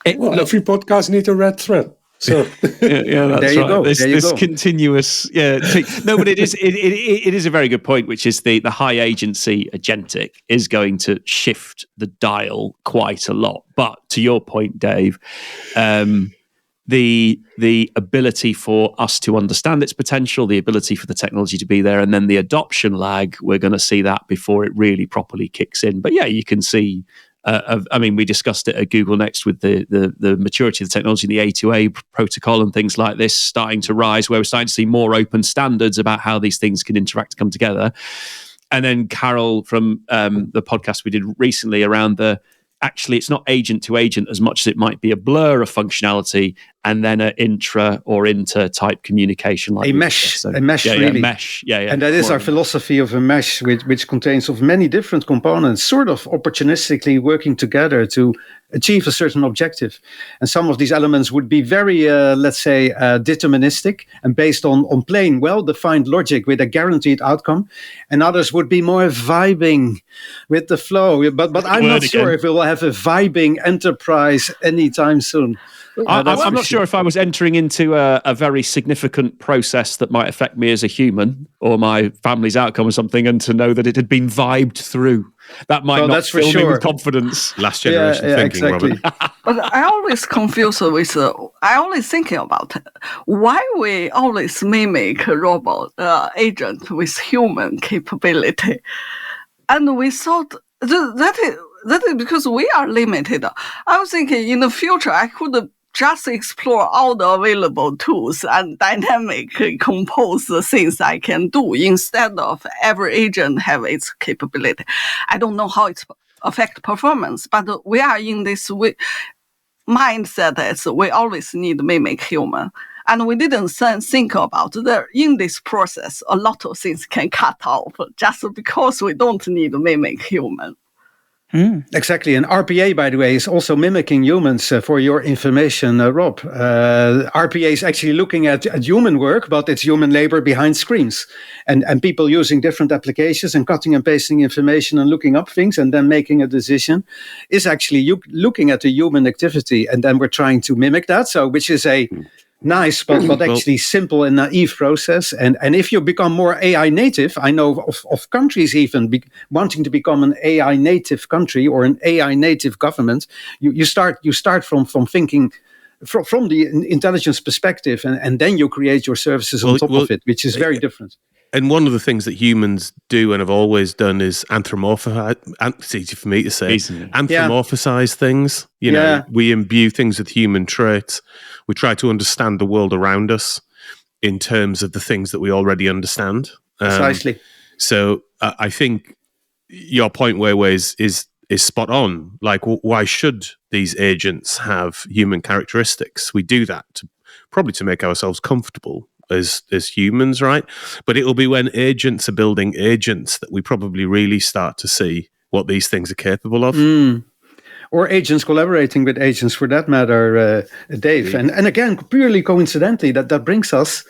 E: Every podcast needs a red thread. So
B: that's
A: there you
B: right.
A: go.
B: This continuous, no, but it is a very good point, which is the high agency agentic is going to shift the dial quite a lot. But to your point, Dave, the ability for us to understand its potential, the ability for the technology to be there, and then the adoption lag, we're going to see that before it really properly kicks in. But yeah, you can see. We discussed it at Google Next with the maturity of the technology, the A2A protocol and things like this starting to rise, where we're starting to see more open standards about how these things can interact, come together. And then Carol from the podcast we did recently around actually it's not agent to agent as much as it might be a blur of functionality and then an intra or inter type communication, like
A: a mesh, really.
B: Mesh.
A: And that is our philosophy of a mesh, which contains of many different components, sort of opportunistically working together to achieve a certain objective. And some of these elements would be very, deterministic and based on plain, well-defined logic with a guaranteed outcome. And others would be more vibing with the flow. But I'm not sure if we will have a vibing enterprise anytime soon.
B: I'm not sure if I was entering into a very significant process that might affect me as a human or my family's outcome or something, and to know that it had been vibed through. That might not fill me with confidence.
C: Last generation thinking,
A: exactly.
C: Robert.
F: But I always confuse with, I always thinking about why we always mimic robot agent with human capability. And we thought that is because we are limited. I was thinking in the future, I could just explore all the available tools and dynamically compose the things I can do instead of every agent have its capability. I don't know how it affects performance, but we are in this mindset as we always need to mimic human. And we didn't think about that in this process, a lot of things can cut off just because we don't need to mimic human.
A: Exactly. And RPA, by the way, is also mimicking humans for your information, Rob. RPA is actually looking at human work, but it's human labor behind screens. And people using different applications and cutting and pasting information and looking up things and then making a decision is actually looking at the human activity. And then we're trying to mimic that. So, which is a nice, but actually simple and naive process. And if you become more AI native, I know of countries even wanting to become an AI native country or an AI native government. You start from thinking from the intelligence perspective, and then you create your services on top of it, which is very different.
C: And one of the things that humans do and have always done is anthropomorphize. It's easy for me to say. Anthropomorphize things. You know, we imbue things with human traits. We try to understand the world around us in terms of the things that we already understand.
A: Precisely.
C: So I think your point, Weiwei, is spot on. Like, why should these agents have human characteristics? We do that probably to make ourselves comfortable as humans, right? But it will be when agents are building agents that we probably really start to see what these things are capable of.
A: Or agents collaborating with agents, for that matter, Dave. And again, purely coincidentally, that brings us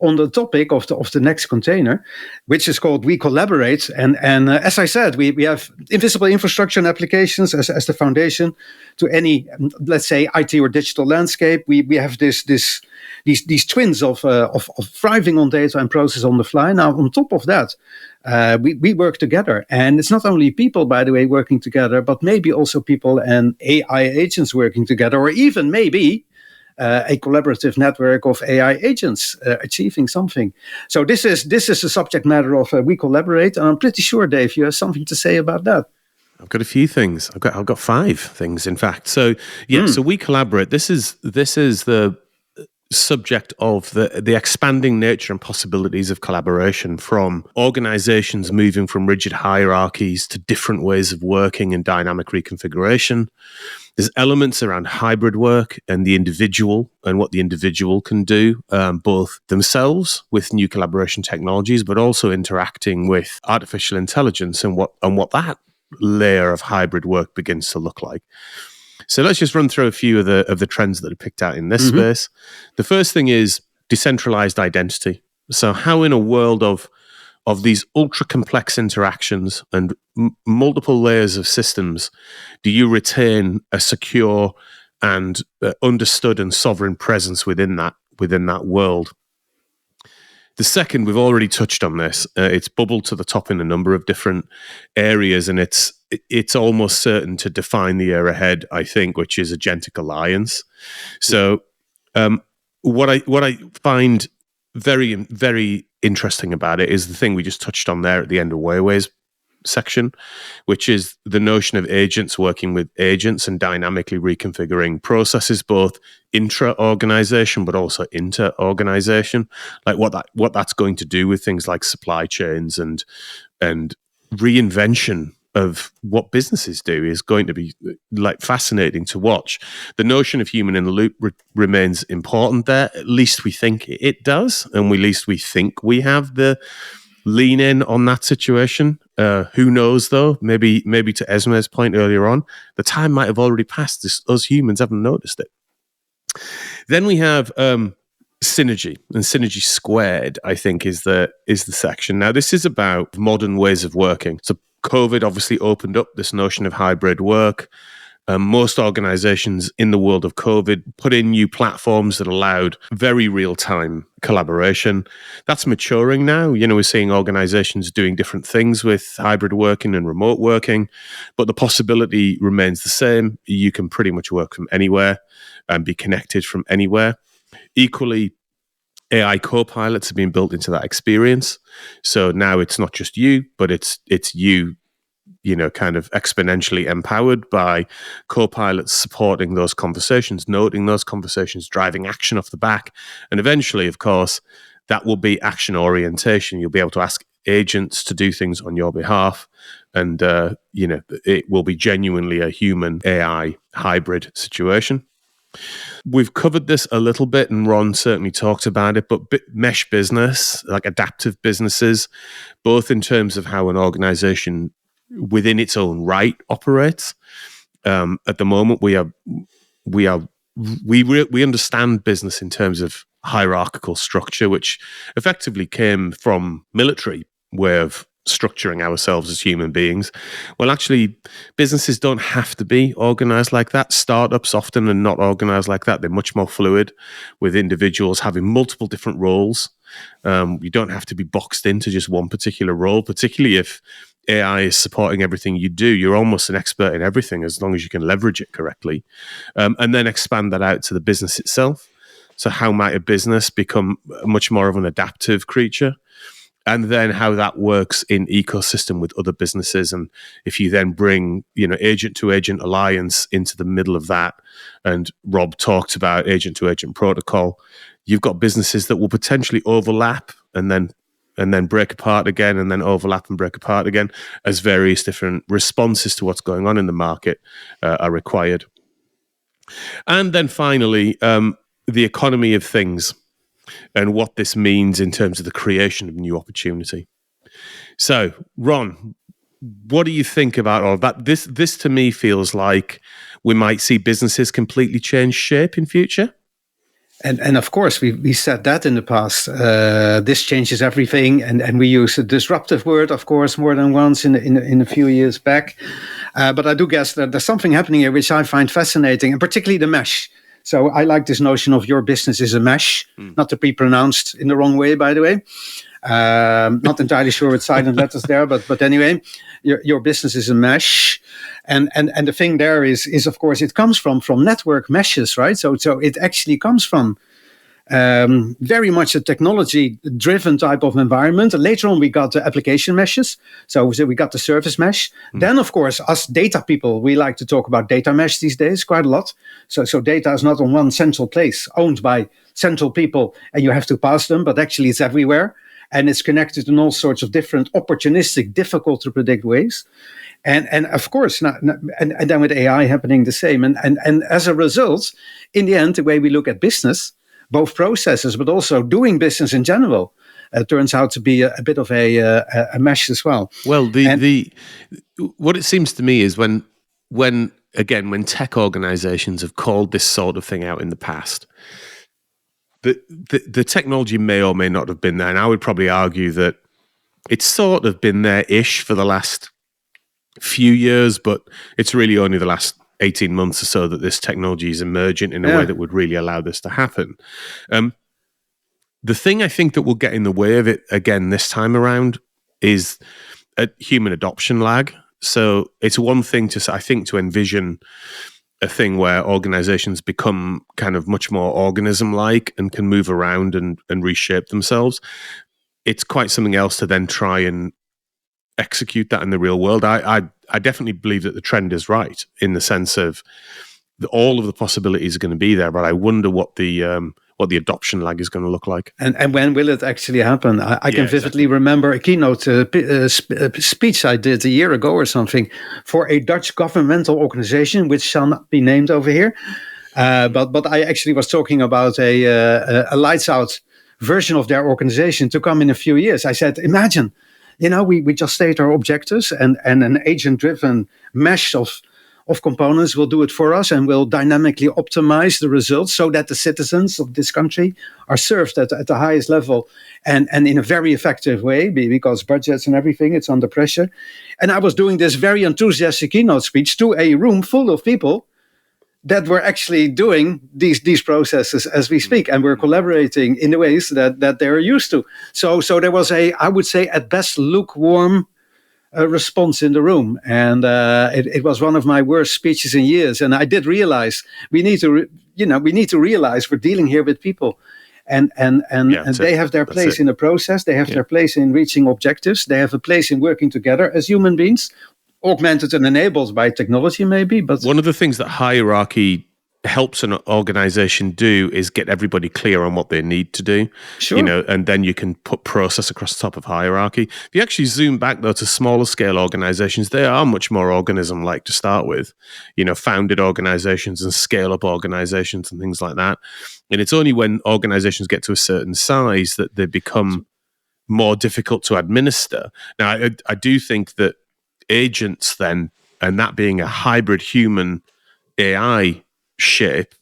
A: on the topic of the next container, which is called We Collaborate. And as I said, we have invisible infrastructure and applications as the foundation to any, let's say, IT or digital landscape. We have these twins of thriving on data and process on the fly. Now, on top of that, we work together. And it's not only people, by the way, working together, but maybe also people and AI agents working together, or even maybe a collaborative network of AI agents achieving something. So this is the subject matter of We Collaborate. And I'm pretty sure, Dave, you have something to say about that.
C: I've got a few things. I've got 5 things, in fact. So so We Collaborate. This is the subject of the expanding nature and possibilities of collaboration, from organizations moving from rigid hierarchies to different ways of working and dynamic reconfiguration, There's elements around hybrid work and the individual and what the individual can do, both themselves with new collaboration technologies, but also interacting with artificial intelligence and what that layer of hybrid work begins to look like. So let's just run through a few of the trends that are picked out in this space. The first thing is decentralized identity. So how in a world of these ultra complex interactions and multiple layers of systems do you retain a secure and understood and sovereign presence within that world? The second, we've already touched on this. It's bubbled to the top in a number of different areas, and it's almost certain to define the year ahead, I think, which is agentic alliance. So what I find very, very interesting about it is the thing we just touched on there at the end of Weiwei's section, which is the notion of agents working with agents and dynamically reconfiguring processes, both intra-organization but also inter-organization. Like what that's going to do with things like supply chains and reinvention of what businesses do is going to be like fascinating to watch. The notion of human in the loop remains important there. At least we think it does, and at least we think we have the lean in on that situation. Who knows, though? Maybe to Esmee's point earlier on, the time might have already passed. Us humans haven't noticed it. Then we have synergy, and synergy squared, I think, is the section. Now, this is about modern ways of working. So COVID obviously opened up this notion of hybrid work. Most organizations in the world of COVID put in new platforms that allowed very real-time collaboration. That's maturing now. We're seeing organizations doing different things with hybrid working and remote working, but the possibility remains the same. You can pretty much work from anywhere and be connected from anywhere. Equally, AI co-pilots have been built into that experience. So now it's not just you, but it's you, kind of exponentially empowered by co-pilots supporting those conversations, noting those conversations, driving action off the back. And eventually, of course, that will be action orientation. You'll be able to ask agents to do things on your behalf. And, it will be genuinely a human AI hybrid situation. We've covered this a little bit, and Ron certainly talked about it, but mesh business, like adaptive businesses, both in terms of how an organization within its own right operates. At the moment, we understand business in terms of hierarchical structure, which effectively came from military way of structuring ourselves as human beings. Well, actually, businesses don't have to be organized like that. Startups often are not organized like that. They're much more fluid, with individuals having multiple different roles. You don't have to be boxed into just one particular role, particularly if AI is supporting everything you do. You're almost an expert in everything as long as you can leverage it correctly. And then expand that out to the business itself. So how might a business become much more of an adaptive creature? And then how that works in ecosystem with other businesses. And if you then bring, agent-to-agent alliance into the middle of that, and Rob talked about agent-to-agent protocol, you've got businesses that will potentially overlap and then break apart again, and then overlap and break apart again, as various different responses to what's going on in the market are required. And then finally, the economy of things, and what this means in terms of the creation of new opportunity. So, Ron, what do you think about all that? This to me feels like we might see businesses completely change shape in future.
A: And of course, we said that in the past. This changes everything, and we use a disruptive word, of course, more than once in a few years back. But I do guess that there's something happening here which I find fascinating, and particularly the mesh. So I like this notion of your business is a mesh, not to be pronounced in the wrong way, by the way. Not entirely sure with silent letters there, but anyway, your business is a mesh. And the thing there is of course, it comes from network meshes, right? So it actually comes from very much a technology-driven type of environment. And later on, we got the application meshes. So we got the service mesh. Then, of course, us data people, we like to talk about data mesh these days quite a lot. So data is not on one central place, owned by central people, and you have to pass them, but actually it's everywhere. and it's connected in all sorts of different opportunistic, difficult to predict ways. And of course, and then with AI happening the same. And as a result, in the end, the way we look at business, both processes, but also doing business in general, turns out to be a bit of a mesh as well.
C: Well, what it seems to me is when tech organizations have called this sort of thing out in the past, the technology may or may not have been there. And I would probably argue that it's sort of been there-ish for the last few years, but it's really only the last 18 months or so that this technology is emergent in a way that would really allow this to happen. The thing I think that will get in the way of it again this time around is a human adoption lag. So it's one thing to envision a thing where organizations become kind of much more organism-like and can move around and reshape themselves. It's quite something else to then try and execute that in the real world. I definitely believe that the trend is right in the sense of all of the possibilities are going to be there, but I wonder what the adoption lag is going to look like.
A: And when will it actually happen? I can vividly remember a keynote speech I did a year ago or something for a Dutch governmental organization, which shall not be named over here. But I actually was talking about a lights out version of their organization to come in a few years. I said, imagine, we just state our objectives and an agent-driven mesh of components will do it for us and will dynamically optimize the results so that the citizens of this country are served at the highest level and in a very effective way, because budgets and everything, it's under pressure. And I was doing this very enthusiastic keynote speech to a room full of people that were actually doing these processes as we speak, and we're collaborating in the ways that they're used to. So there was I would say, at best, lukewarm response in the room, and it was one of my worst speeches in years. And I did realize we need to realize we're dealing here with people, and they have their place in the process. They have their place in reaching objectives. They have a place in working together as human beings, augmented and enabled by technology, maybe. But
C: one of the things that hierarchy helps an organization do is get everybody clear on what they need to do.
A: Sure.
C: And then you can put process across the top of hierarchy. If you actually zoom back though to smaller scale organizations, they are much more organism-like to start with, founded organizations and scale up organizations and things like that. And it's only when organizations get to a certain size that they become more difficult to administer. Now, I do think that agents then, and that being a hybrid human AI shape,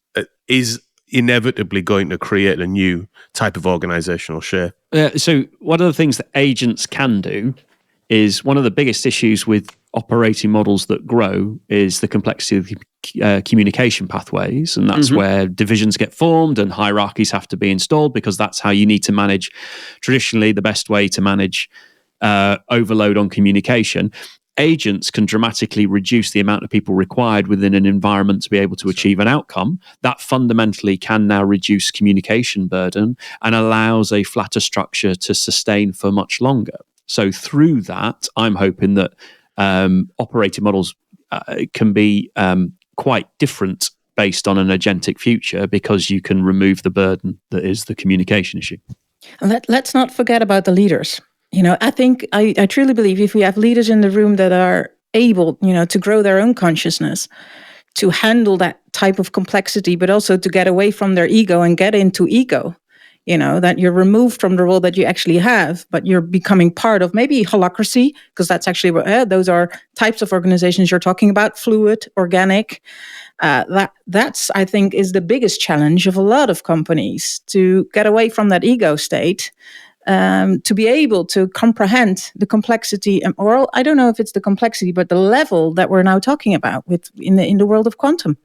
C: is inevitably going to create a new type of organizational shape.
B: So one of the things that agents can do is, one of the biggest issues with operating models that grow is the complexity of the communication pathways, and that's where divisions get formed and hierarchies have to be installed, because that's how you need to manage, traditionally the best way to manage overload on communication. Agents can dramatically reduce the amount of people required within an environment to be able to achieve an outcome. That fundamentally can now reduce communication burden and allows a flatter structure to sustain for much longer. So through that, I'm hoping that operating models can be quite different based on an agentic future, because you can remove the burden that is the communication issue.
D: Let's not forget about the leaders. I think I truly believe if we have leaders in the room that are able, to grow their own consciousness, to handle that type of complexity, but also to get away from their ego and get into ego, that you're removed from the role that you actually have, but you're becoming part of maybe holacracy, because that's actually what those are types of organizations you're talking about, fluid, organic. That's, I think, is the biggest challenge of a lot of companies, to get away from that ego state. To be able to comprehend the complexity, or I don't know if it's the complexity, but the level that we're now talking about in the world of quantum.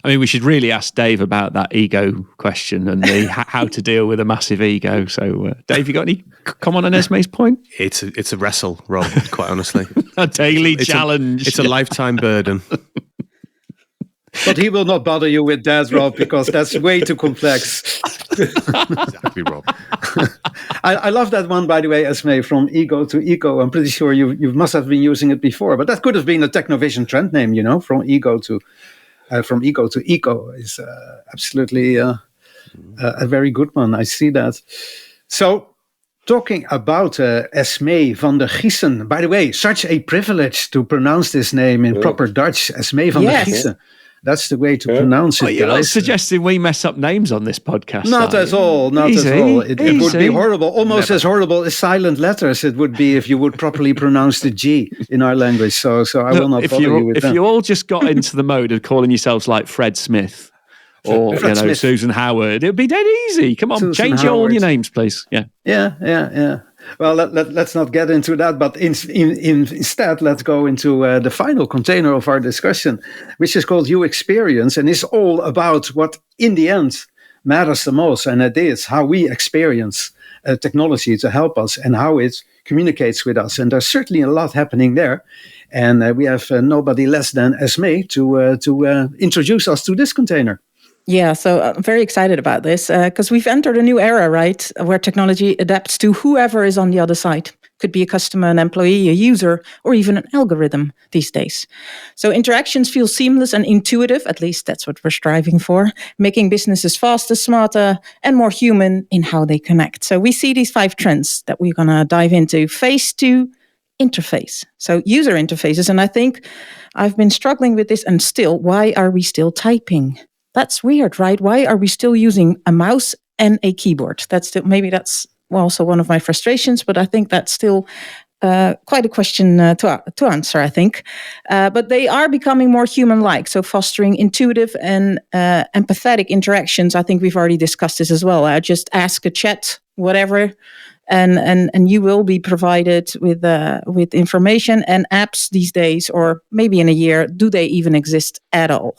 B: I mean, we should really ask Dave about that ego question and how to deal with a massive ego. So, Dave, you got any comment on Esmee's point?
C: It's a wrestle, Rob, quite honestly.
B: A daily challenge.
C: It's a lifetime burden.
A: But he will not bother you with that, Rob, because that's way too complex.
C: Exactly, Rob.
A: I love that one, by the way, Esmee, from ego to eco. I'm pretty sure you must have been using it before, but that could have been a TechnoVision trend name, from ego to eco is absolutely a very good one. I see that. So talking about Esmee van der Giessen. By the way, such a privilege to pronounce this name in proper Dutch. Esmee van der Giessen. That's the way to pronounce it,
B: You're
A: guys.
B: not suggesting we mess up names on this podcast.
A: Not at all. Not at all. It would be horrible. Almost as horrible as silent letters it would be if you would properly pronounce the G in our language. So I will not bother you with that.
B: If you all just got into the mode of calling yourselves like Fred Smith or Smith. Susan Howard, it would be dead easy. Come on, change all your names, please.
A: Yeah. Well, let's not get into that, but instead, let's go into the final container of our discussion, which is called You Experience, and is all about what, in the end, matters the most, and it is how we experience technology to help us and how it communicates with us. And there's certainly a lot happening there, and we have nobody less than Esmee to introduce us to this container.
D: Yeah, so I'm very excited about this because we've entered a new era, right, where technology adapts to whoever is on the other side. Could be a customer, an employee, a user, or even an algorithm these days. So interactions feel seamless and intuitive, at least that's what we're striving for, making businesses faster, smarter, and more human in how they connect. So we see these 5 trends that we're going to dive into. Phase 2, interface. So user interfaces, and I think I've been struggling with this, and still, why are we still typing? That's weird, right? Why are we still using a mouse and a keyboard? That's also one of my frustrations, but I think that's still quite a question to answer, I think. But they are becoming more human-like, so fostering intuitive and empathetic interactions. I think we've already discussed this as well. Just ask a chat, whatever, and you will be provided with information and apps these days, or maybe in a year, do they even exist at all?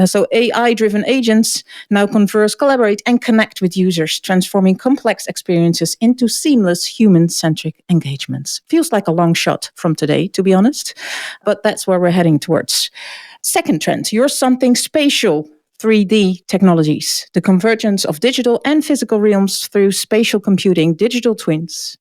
D: So AI-driven agents now converse, collaborate, and connect with users, transforming complex experiences into seamless human-centric engagements. Feels like a long shot from today, to be honest, but that's where we're heading towards. Second trend, you're something spatial. 3D technologies, the convergence of digital and physical realms through spatial computing, digital twins,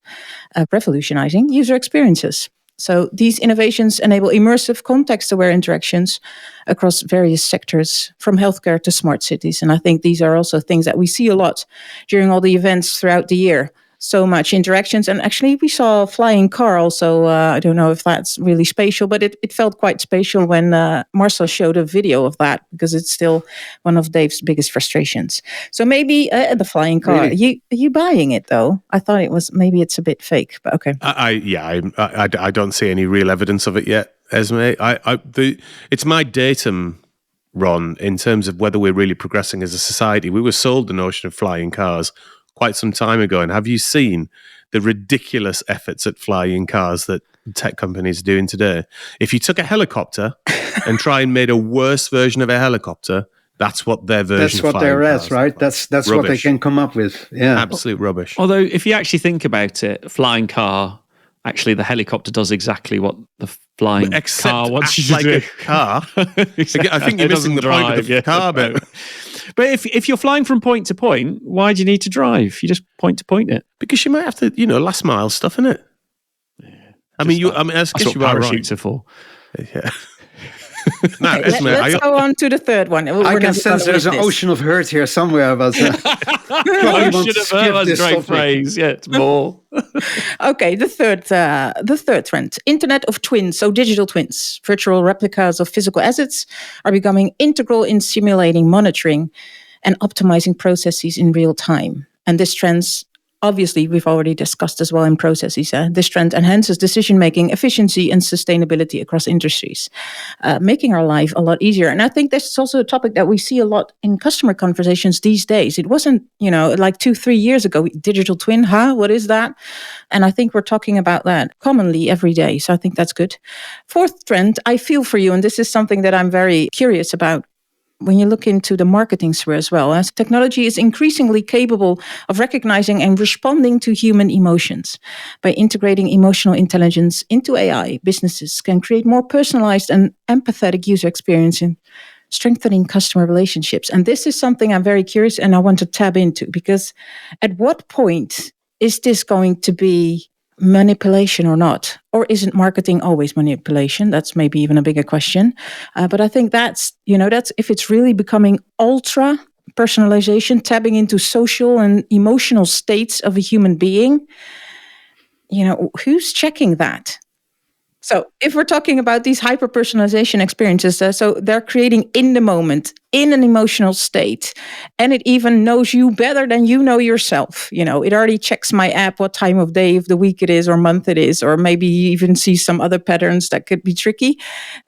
D: revolutionizing user experiences. So these innovations enable immersive, context-aware interactions across various sectors, from healthcare to smart cities. And I think these are also things that we see a lot during all the events throughout the year. So much interactions. And actually, we saw a flying car also. I don't know if that's really spatial, but it felt quite spatial when Marcel showed a video of that, because it's still one of Dave's biggest frustrations. So maybe the flying car. Really? Are you buying it, though? I thought maybe it's a bit fake, but okay.
C: I don't see any real evidence of it yet, Esmee. It's my datum, Ron, in terms of whether we're really progressing as a society. We were sold the notion of flying cars quite some time ago. And have you seen the ridiculous efforts at flying cars that tech companies are doing today? If you took a helicopter and try and made a worse version of a helicopter, that's what their version of flying cars. That's what they're at,
A: right? That's what they can come up with. Yeah,
C: absolute rubbish.
B: Although, if you actually think about it, flying car, actually the helicopter does exactly what the flying car wants you to do.
C: A car. Exactly. I think you're missing the point of the car bit.
B: But if you're flying from point to point, why do you need to drive? You just point to point it.
C: Because you might have to, last mile stuff, innit? Yeah, I guess you are right.
B: Parachutes are for.
C: Yeah.
D: No, let's go on to the third one.
A: I can sense there's an ocean of hurt here somewhere. But
B: ocean of hurt was a great phrase. Yeah, it's more.
D: Okay, the third trend: Internet of Twins. So digital twins, virtual replicas of physical assets, are becoming integral in simulating, monitoring, and optimizing processes in real time. And this trend, obviously, we've already discussed as well in processes. This trend enhances decision-making, efficiency, and sustainability across industries, making our life a lot easier. And I think this is also a topic that we see a lot in customer conversations these days. It wasn't, like 2-3 years ago, digital twin, what is that? And I think we're talking about that commonly every day. So I think that's good. Fourth trend, I feel for you. And this is something that I'm very curious about. When you look into the marketing sphere as well, as technology is increasingly capable of recognizing and responding to human emotions. By integrating emotional intelligence into AI, businesses can create more personalized and empathetic user experience in strengthening customer relationships. And this is something I'm very curious and I want to tap into, because at what point is this going to be manipulation or not? Or isn't marketing always manipulation? That's maybe even a bigger question. But I think that's if it's really becoming ultra hyper-personalization, tapping into social and emotional states of a human being. Who's checking that? So if we're talking about these hyper-personalization experiences, so they're creating in the moment, in an emotional state, and it even knows you better than you know yourself. It already checks my app, what time of day of the week it is or month it is, or maybe you even see some other patterns that could be tricky,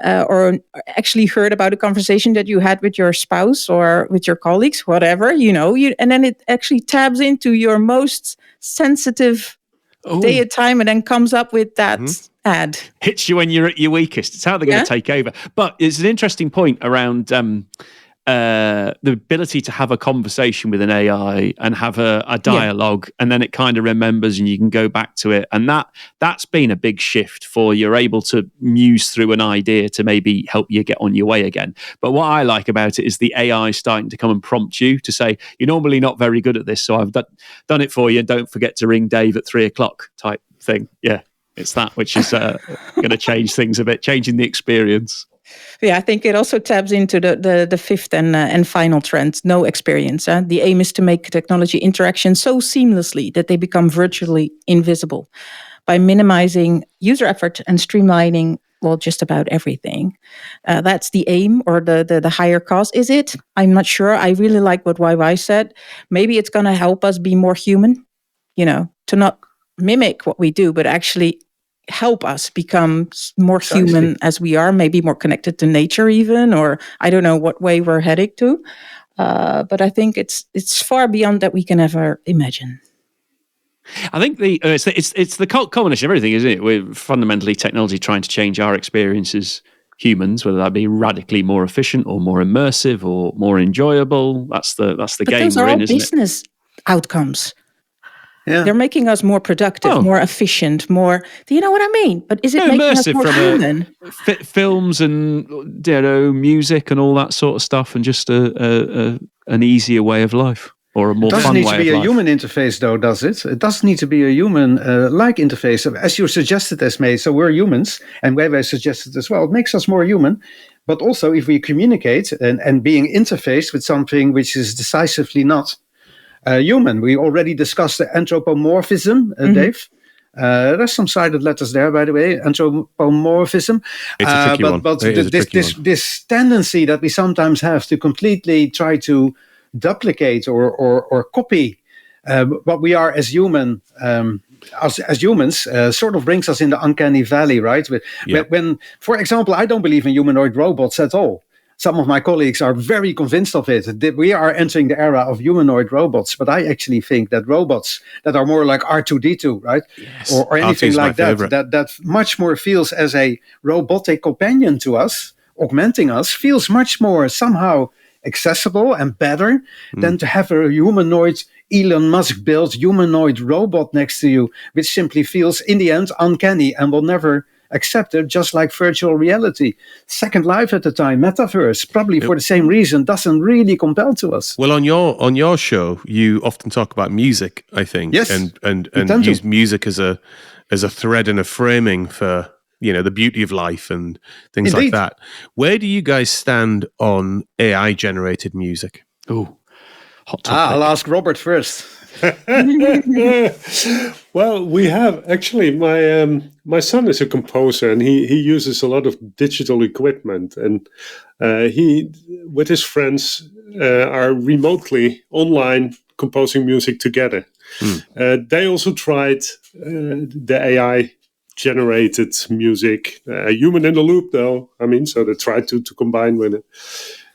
D: or actually heard about a conversation that you had with your spouse or with your colleagues, whatever, and then it actually tabs into your most sensitive day at time and then comes up with that ad.
B: Hits you when you're at your weakest. It's how they're going to take over. But it's an interesting point around the ability to have a conversation with an AI and have a dialogue, and then it kind of remembers and you can go back to it. And that's been a big shift for you're able to muse through an idea to maybe help you get on your way again. But what I like about it is the AI starting to come and prompt you to say, you're normally not very good at this, so I've done it for you, and don't forget to ring Dave at 3:00 type thing. Yeah, it's that which is going to change things a bit, changing the experience.
D: Yeah, I think it also taps into the fifth and final trend, no experience. The aim is to make technology interaction so seamlessly that they become virtually invisible by minimizing user effort and streamlining, just about everything. That's the aim or the higher cause. Is it? I'm not sure. I really like what Weiwei said. Maybe it's going to help us be more human, to not mimic what we do, but actually help us become more human as we are, maybe more connected to nature even, or I don't know what way we're heading to. But I think it's far beyond that we can ever imagine.
B: I think it's the culmination of everything, isn't it? We're fundamentally technology trying to change our experiences, humans, whether that be radically more efficient or more immersive or more enjoyable. That's the game
D: those
B: we're
D: are
B: in,
D: all
B: isn't
D: business outcomes.
A: Yeah.
D: They're making us more productive, more efficient, more. Do you know what I mean? But is it making us more human?
B: Films and music and all that sort of stuff, and just an easier way of life or a more fun way of life.
A: It doesn't need to be a human interface, though, does it? It doesn't need to be a human-like interface, as you suggested, Esmee. So we're humans, and Weiwei suggested as well. It makes us more human. But also, if we communicate and being interfaced with something which is decisively not human. We already discussed the anthropomorphism, Dave. There's some silent letters there, by the way. Anthropomorphism.
C: It's a tricky one.
A: But this tendency that we sometimes have to completely try to duplicate or copy what we are as human. As humans, sort of brings us in the uncanny valley, right? When, for example, I don't believe in humanoid robots at all. Some of my colleagues are very convinced of it. That we are entering the era of humanoid robots. But I actually think that robots that are more like R2-D2, right? Yes. Or anything like that much more feels as a robotic companion to us, augmenting us, feels much more somehow accessible and better than to have a humanoid Elon Musk built humanoid robot next to you, which simply feels in the end uncanny and will never accept it, just like virtual reality. Second Life at the time, metaverse, probably for the same reason, doesn't really compel to us.
C: Well, on your show, you often talk about music, I think,
A: yes,
C: and use music as a thread and a framing for the beauty of life and things like that. Where do you guys stand on AI generated music?
B: Oh, hot topic.
A: I'll ask Robert first.
E: Well, we have actually my son is a composer, and he uses a lot of digital equipment, and he with his friends are remotely online composing music together. They also tried the AI generated music, human in the loop though. So they tried to combine with it.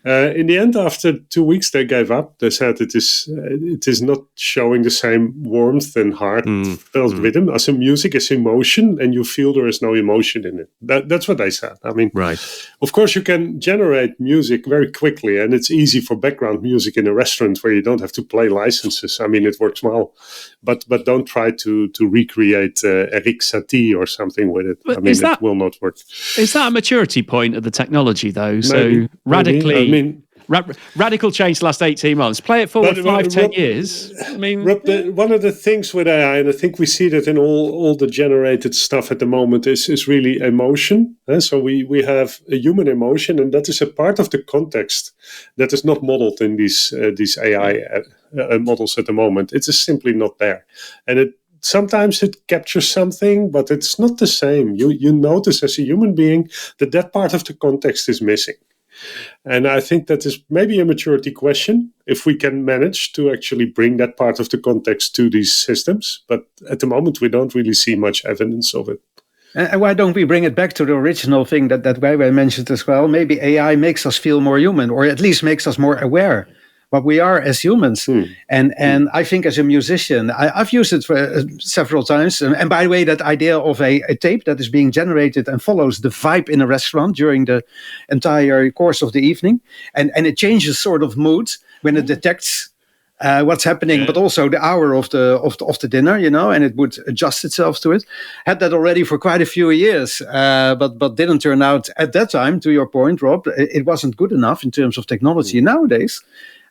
E: In the end, after 2 weeks, they gave up. They said it is not showing the same warmth and heartfelt rhythm as a music is emotion, and you feel there is no emotion in it. That's what they said.
C: Right.
E: Of course, you can generate music very quickly, and it's easy for background music in a restaurant where you don't have to play licenses. It works well, but don't try to recreate Eric Satie or something with it. It will not work.
B: Is that a maturity point of the technology, though?
E: Maybe.
B: Radically. Radical change the last 18 months. Play it forward 5-10 years. I mean,
E: Rob, one of the things with AI, and I think we see that in all the generated stuff at the moment, is really emotion. So we have a human emotion, and that is a part of the context that is not modeled in these AI models at the moment. It is simply not there, and sometimes it captures something, but it's not the same. You notice as a human being that part of the context is missing. And I think that is maybe a maturity question, if we can manage to actually bring that part of the context to these systems. But at the moment, we don't really see much evidence of it.
A: And why don't we bring it back to the original thing that Weiwei mentioned as well? Maybe AI makes us feel more human, or at least makes us more aware what we are as humans. And I think as a musician, I've used it for several times. And by the way, that idea of a tape that is being generated and follows the vibe in a restaurant during the entire course of the evening. And it changes sort of mood when it detects what's happening, but also the hour of the dinner, and it would adjust itself to it. Had that already for quite a few years, but didn't turn out at that time, to your point, Rob, it wasn't good enough in terms of technology. Nowadays,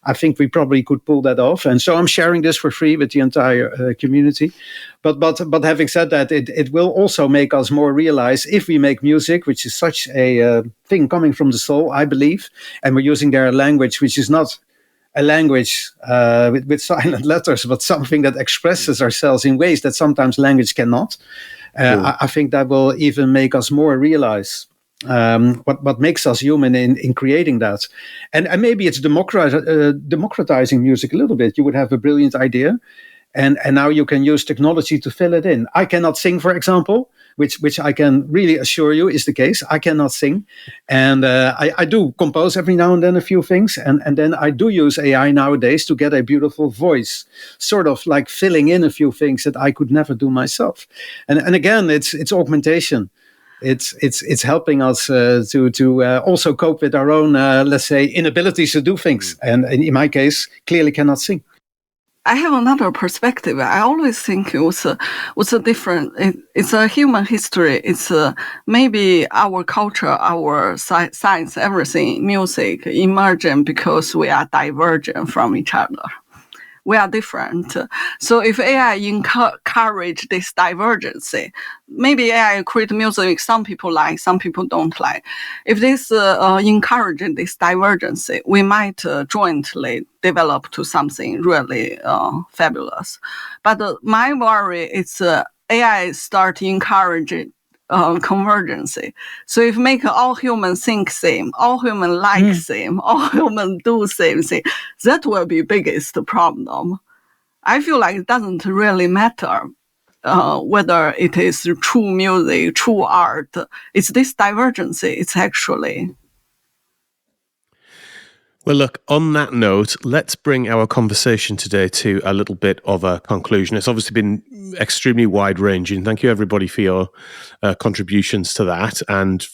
A: I think we probably could pull that off. And so I'm sharing this for free with the entire community. But having said that, it will also make us more realize, if we make music, which is such a thing coming from the soul, I believe, and we're using their language, which is not a language with silent letters, but something that expresses ourselves in ways that sometimes language cannot. I think that will even make us more realize what makes us human in creating that. And maybe it's democratizing music a little bit. You would have a brilliant idea, and now you can use technology to fill it in. I cannot sing, for example, which I can really assure you is the case. I cannot sing, and I do compose every now and then a few things, and then I do use AI nowadays to get a beautiful voice, sort of like filling in a few things that I could never do myself. And again, it's augmentation. It's helping us to also cope with our own, let's say, inabilities to do things. And in my case, clearly cannot sing.
F: I have another perspective. I always think what's a different. It's a human history. It's maybe our culture, our science, everything, music, emergent because we are divergent from each other. We are different. So if AI encourage this divergence, maybe AI create music some people like, some people don't like. If this encourage this divergence, we might jointly develop to something really fabulous. But my worry is AI start encouraging convergence. So if make all humans think same, all humans like same, all humans do same thing, that will be biggest problem. I feel like it doesn't really matter whether it is true music, true art. It's this divergence. It's actually.
C: Well, look, on that note, let's bring our conversation today to a little bit of a conclusion. It's obviously been extremely wide-ranging. Thank you, everybody, for your contributions to that, and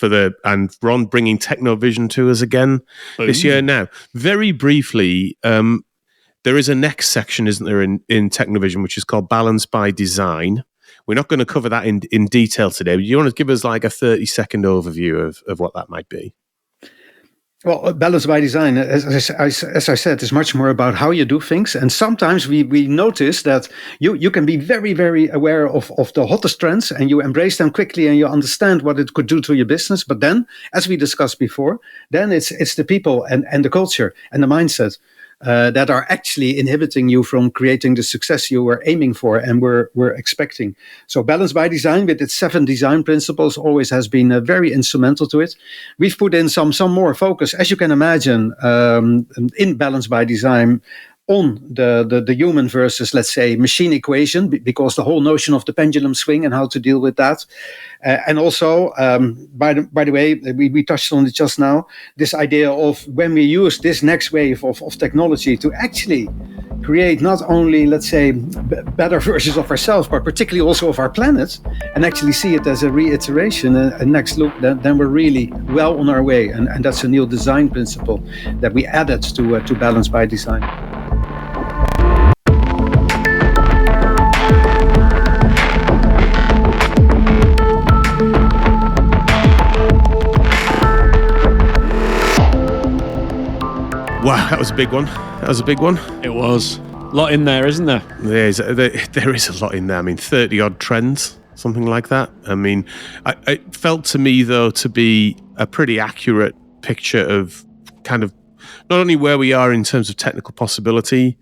C: Ron bringing TechnoVision to us again this year. Now, very briefly, there is a next section, isn't there, in TechnoVision, which is called Balance by Design. We're not going to cover that in detail today, but you want to give us like a 30-second overview of what that might be?
A: Well, balance by design, as I said, is much more about how you do things. And sometimes we notice that you can be very, very aware of the hottest trends, and you embrace them quickly, and you understand what it could do to your business. But then, as we discussed before, then it's the people and the culture and the mindset that are actually inhibiting you from creating the success you were aiming for and were expecting. So balance by design, with its 7 design principles, always has been very instrumental to it. We've put in some more focus, as you can imagine, in balance by design on the human versus, let's say, machine equation, because the whole notion of the pendulum swing and how to deal with that. And also, by the way, we touched on it just now, this idea of when we use this next wave of technology to actually create not only, let's say, better versions of ourselves, but particularly also of our planet, and actually see it as a reiteration, a next look, then we're really well on our way. And that's a new design principle that we added to balance by design.
C: Wow, that was a big one.
B: It was. A lot in there, isn't there?
C: There is a lot in there. I mean, 30-odd trends, something like that. I mean, it felt to me, though, to be a pretty accurate picture of kind of not only where we are in terms of technical possibility,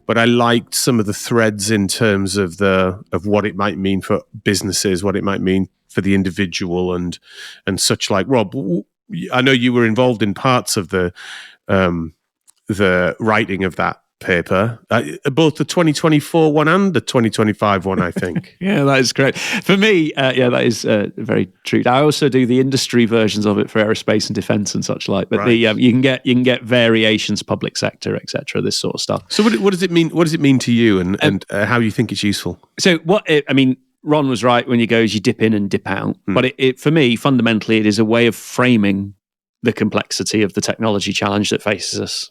C: but I liked some of the threads in terms of what it might mean for businesses, what it might mean for the individual, and such like. Rob, I know you were involved in parts of the writing of that paper, both the 2024 one and the 2025 one, I think.
B: Yeah, that is great. For me, that is very true. I also do the industry versions of it for aerospace and defense and such like. But you can get variations, public sector, etc. This sort of stuff.
C: So what does it mean? What does it mean to you, and how you think it's useful?
B: So Ron was right when you dip in and dip out. But it for me, fundamentally, it is a way of framing the complexity of the technology challenge that faces us.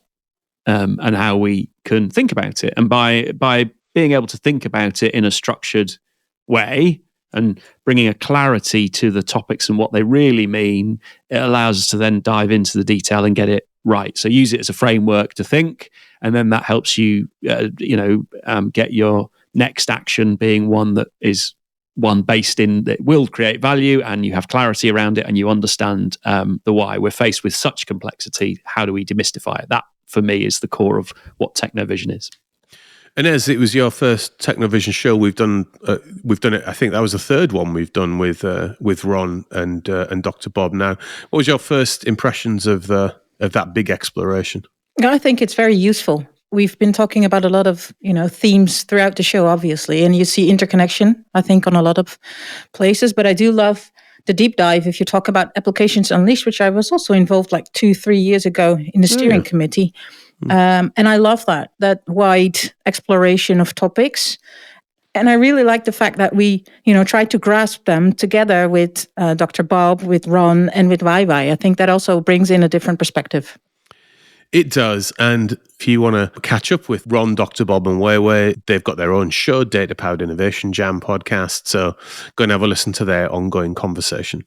B: And how we can think about it. And by being able to think about it in a structured way and bringing a clarity to the topics and what they really mean, it allows us to then dive into the detail and get it right. So use it as a framework to think, and then that helps you, get your next action being one that is one based in that will create value, and you have clarity around it, and you understand the why. We're faced with such complexity. How do we demystify it? That, for me, is the core of what TechnoVision is.
C: And as it was your first TechnoVision show, we've done it. I think that was the third one we've done with Ron and Dr. Bob. Now, what was your first impressions of that big exploration?
D: I think it's very useful. We've been talking about a lot of themes throughout the show, obviously, and you see interconnection, I think, on a lot of places. But I do love the deep dive, if you talk about Applications Unleashed, which I was also involved like 2-3 years ago in the steering committee. And I love that wide exploration of topics. And I really like the fact that we, try to grasp them together with Dr. Bob, with Ron, and with Weiwei. I think that also brings in a different perspective.
C: It does. And if you want to catch up with Ron, Dr. Bob, and Weiwei, they've got their own show, Data-Powered Innovation Jam podcast. So go and have a listen to their ongoing conversation.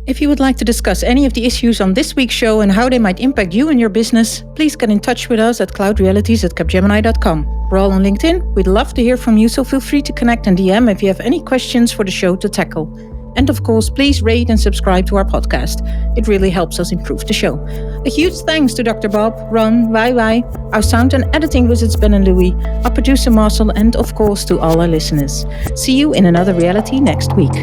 D: If you would like to discuss any of the issues on this week's show and how they might impact you and your business, please get in touch with us at cloudrealities@capgemini.com. We're all on LinkedIn. We'd love to hear from you, so feel free to connect and DM if you have any questions for the show to tackle. And of course, please rate and subscribe to our podcast. It really helps us improve the show. A huge thanks to Dr. Bob, Ron, Weiwei. Our sound and editing wizards Ben and Louis, our producer Marcel, and of course to all our listeners. See you in another reality next week.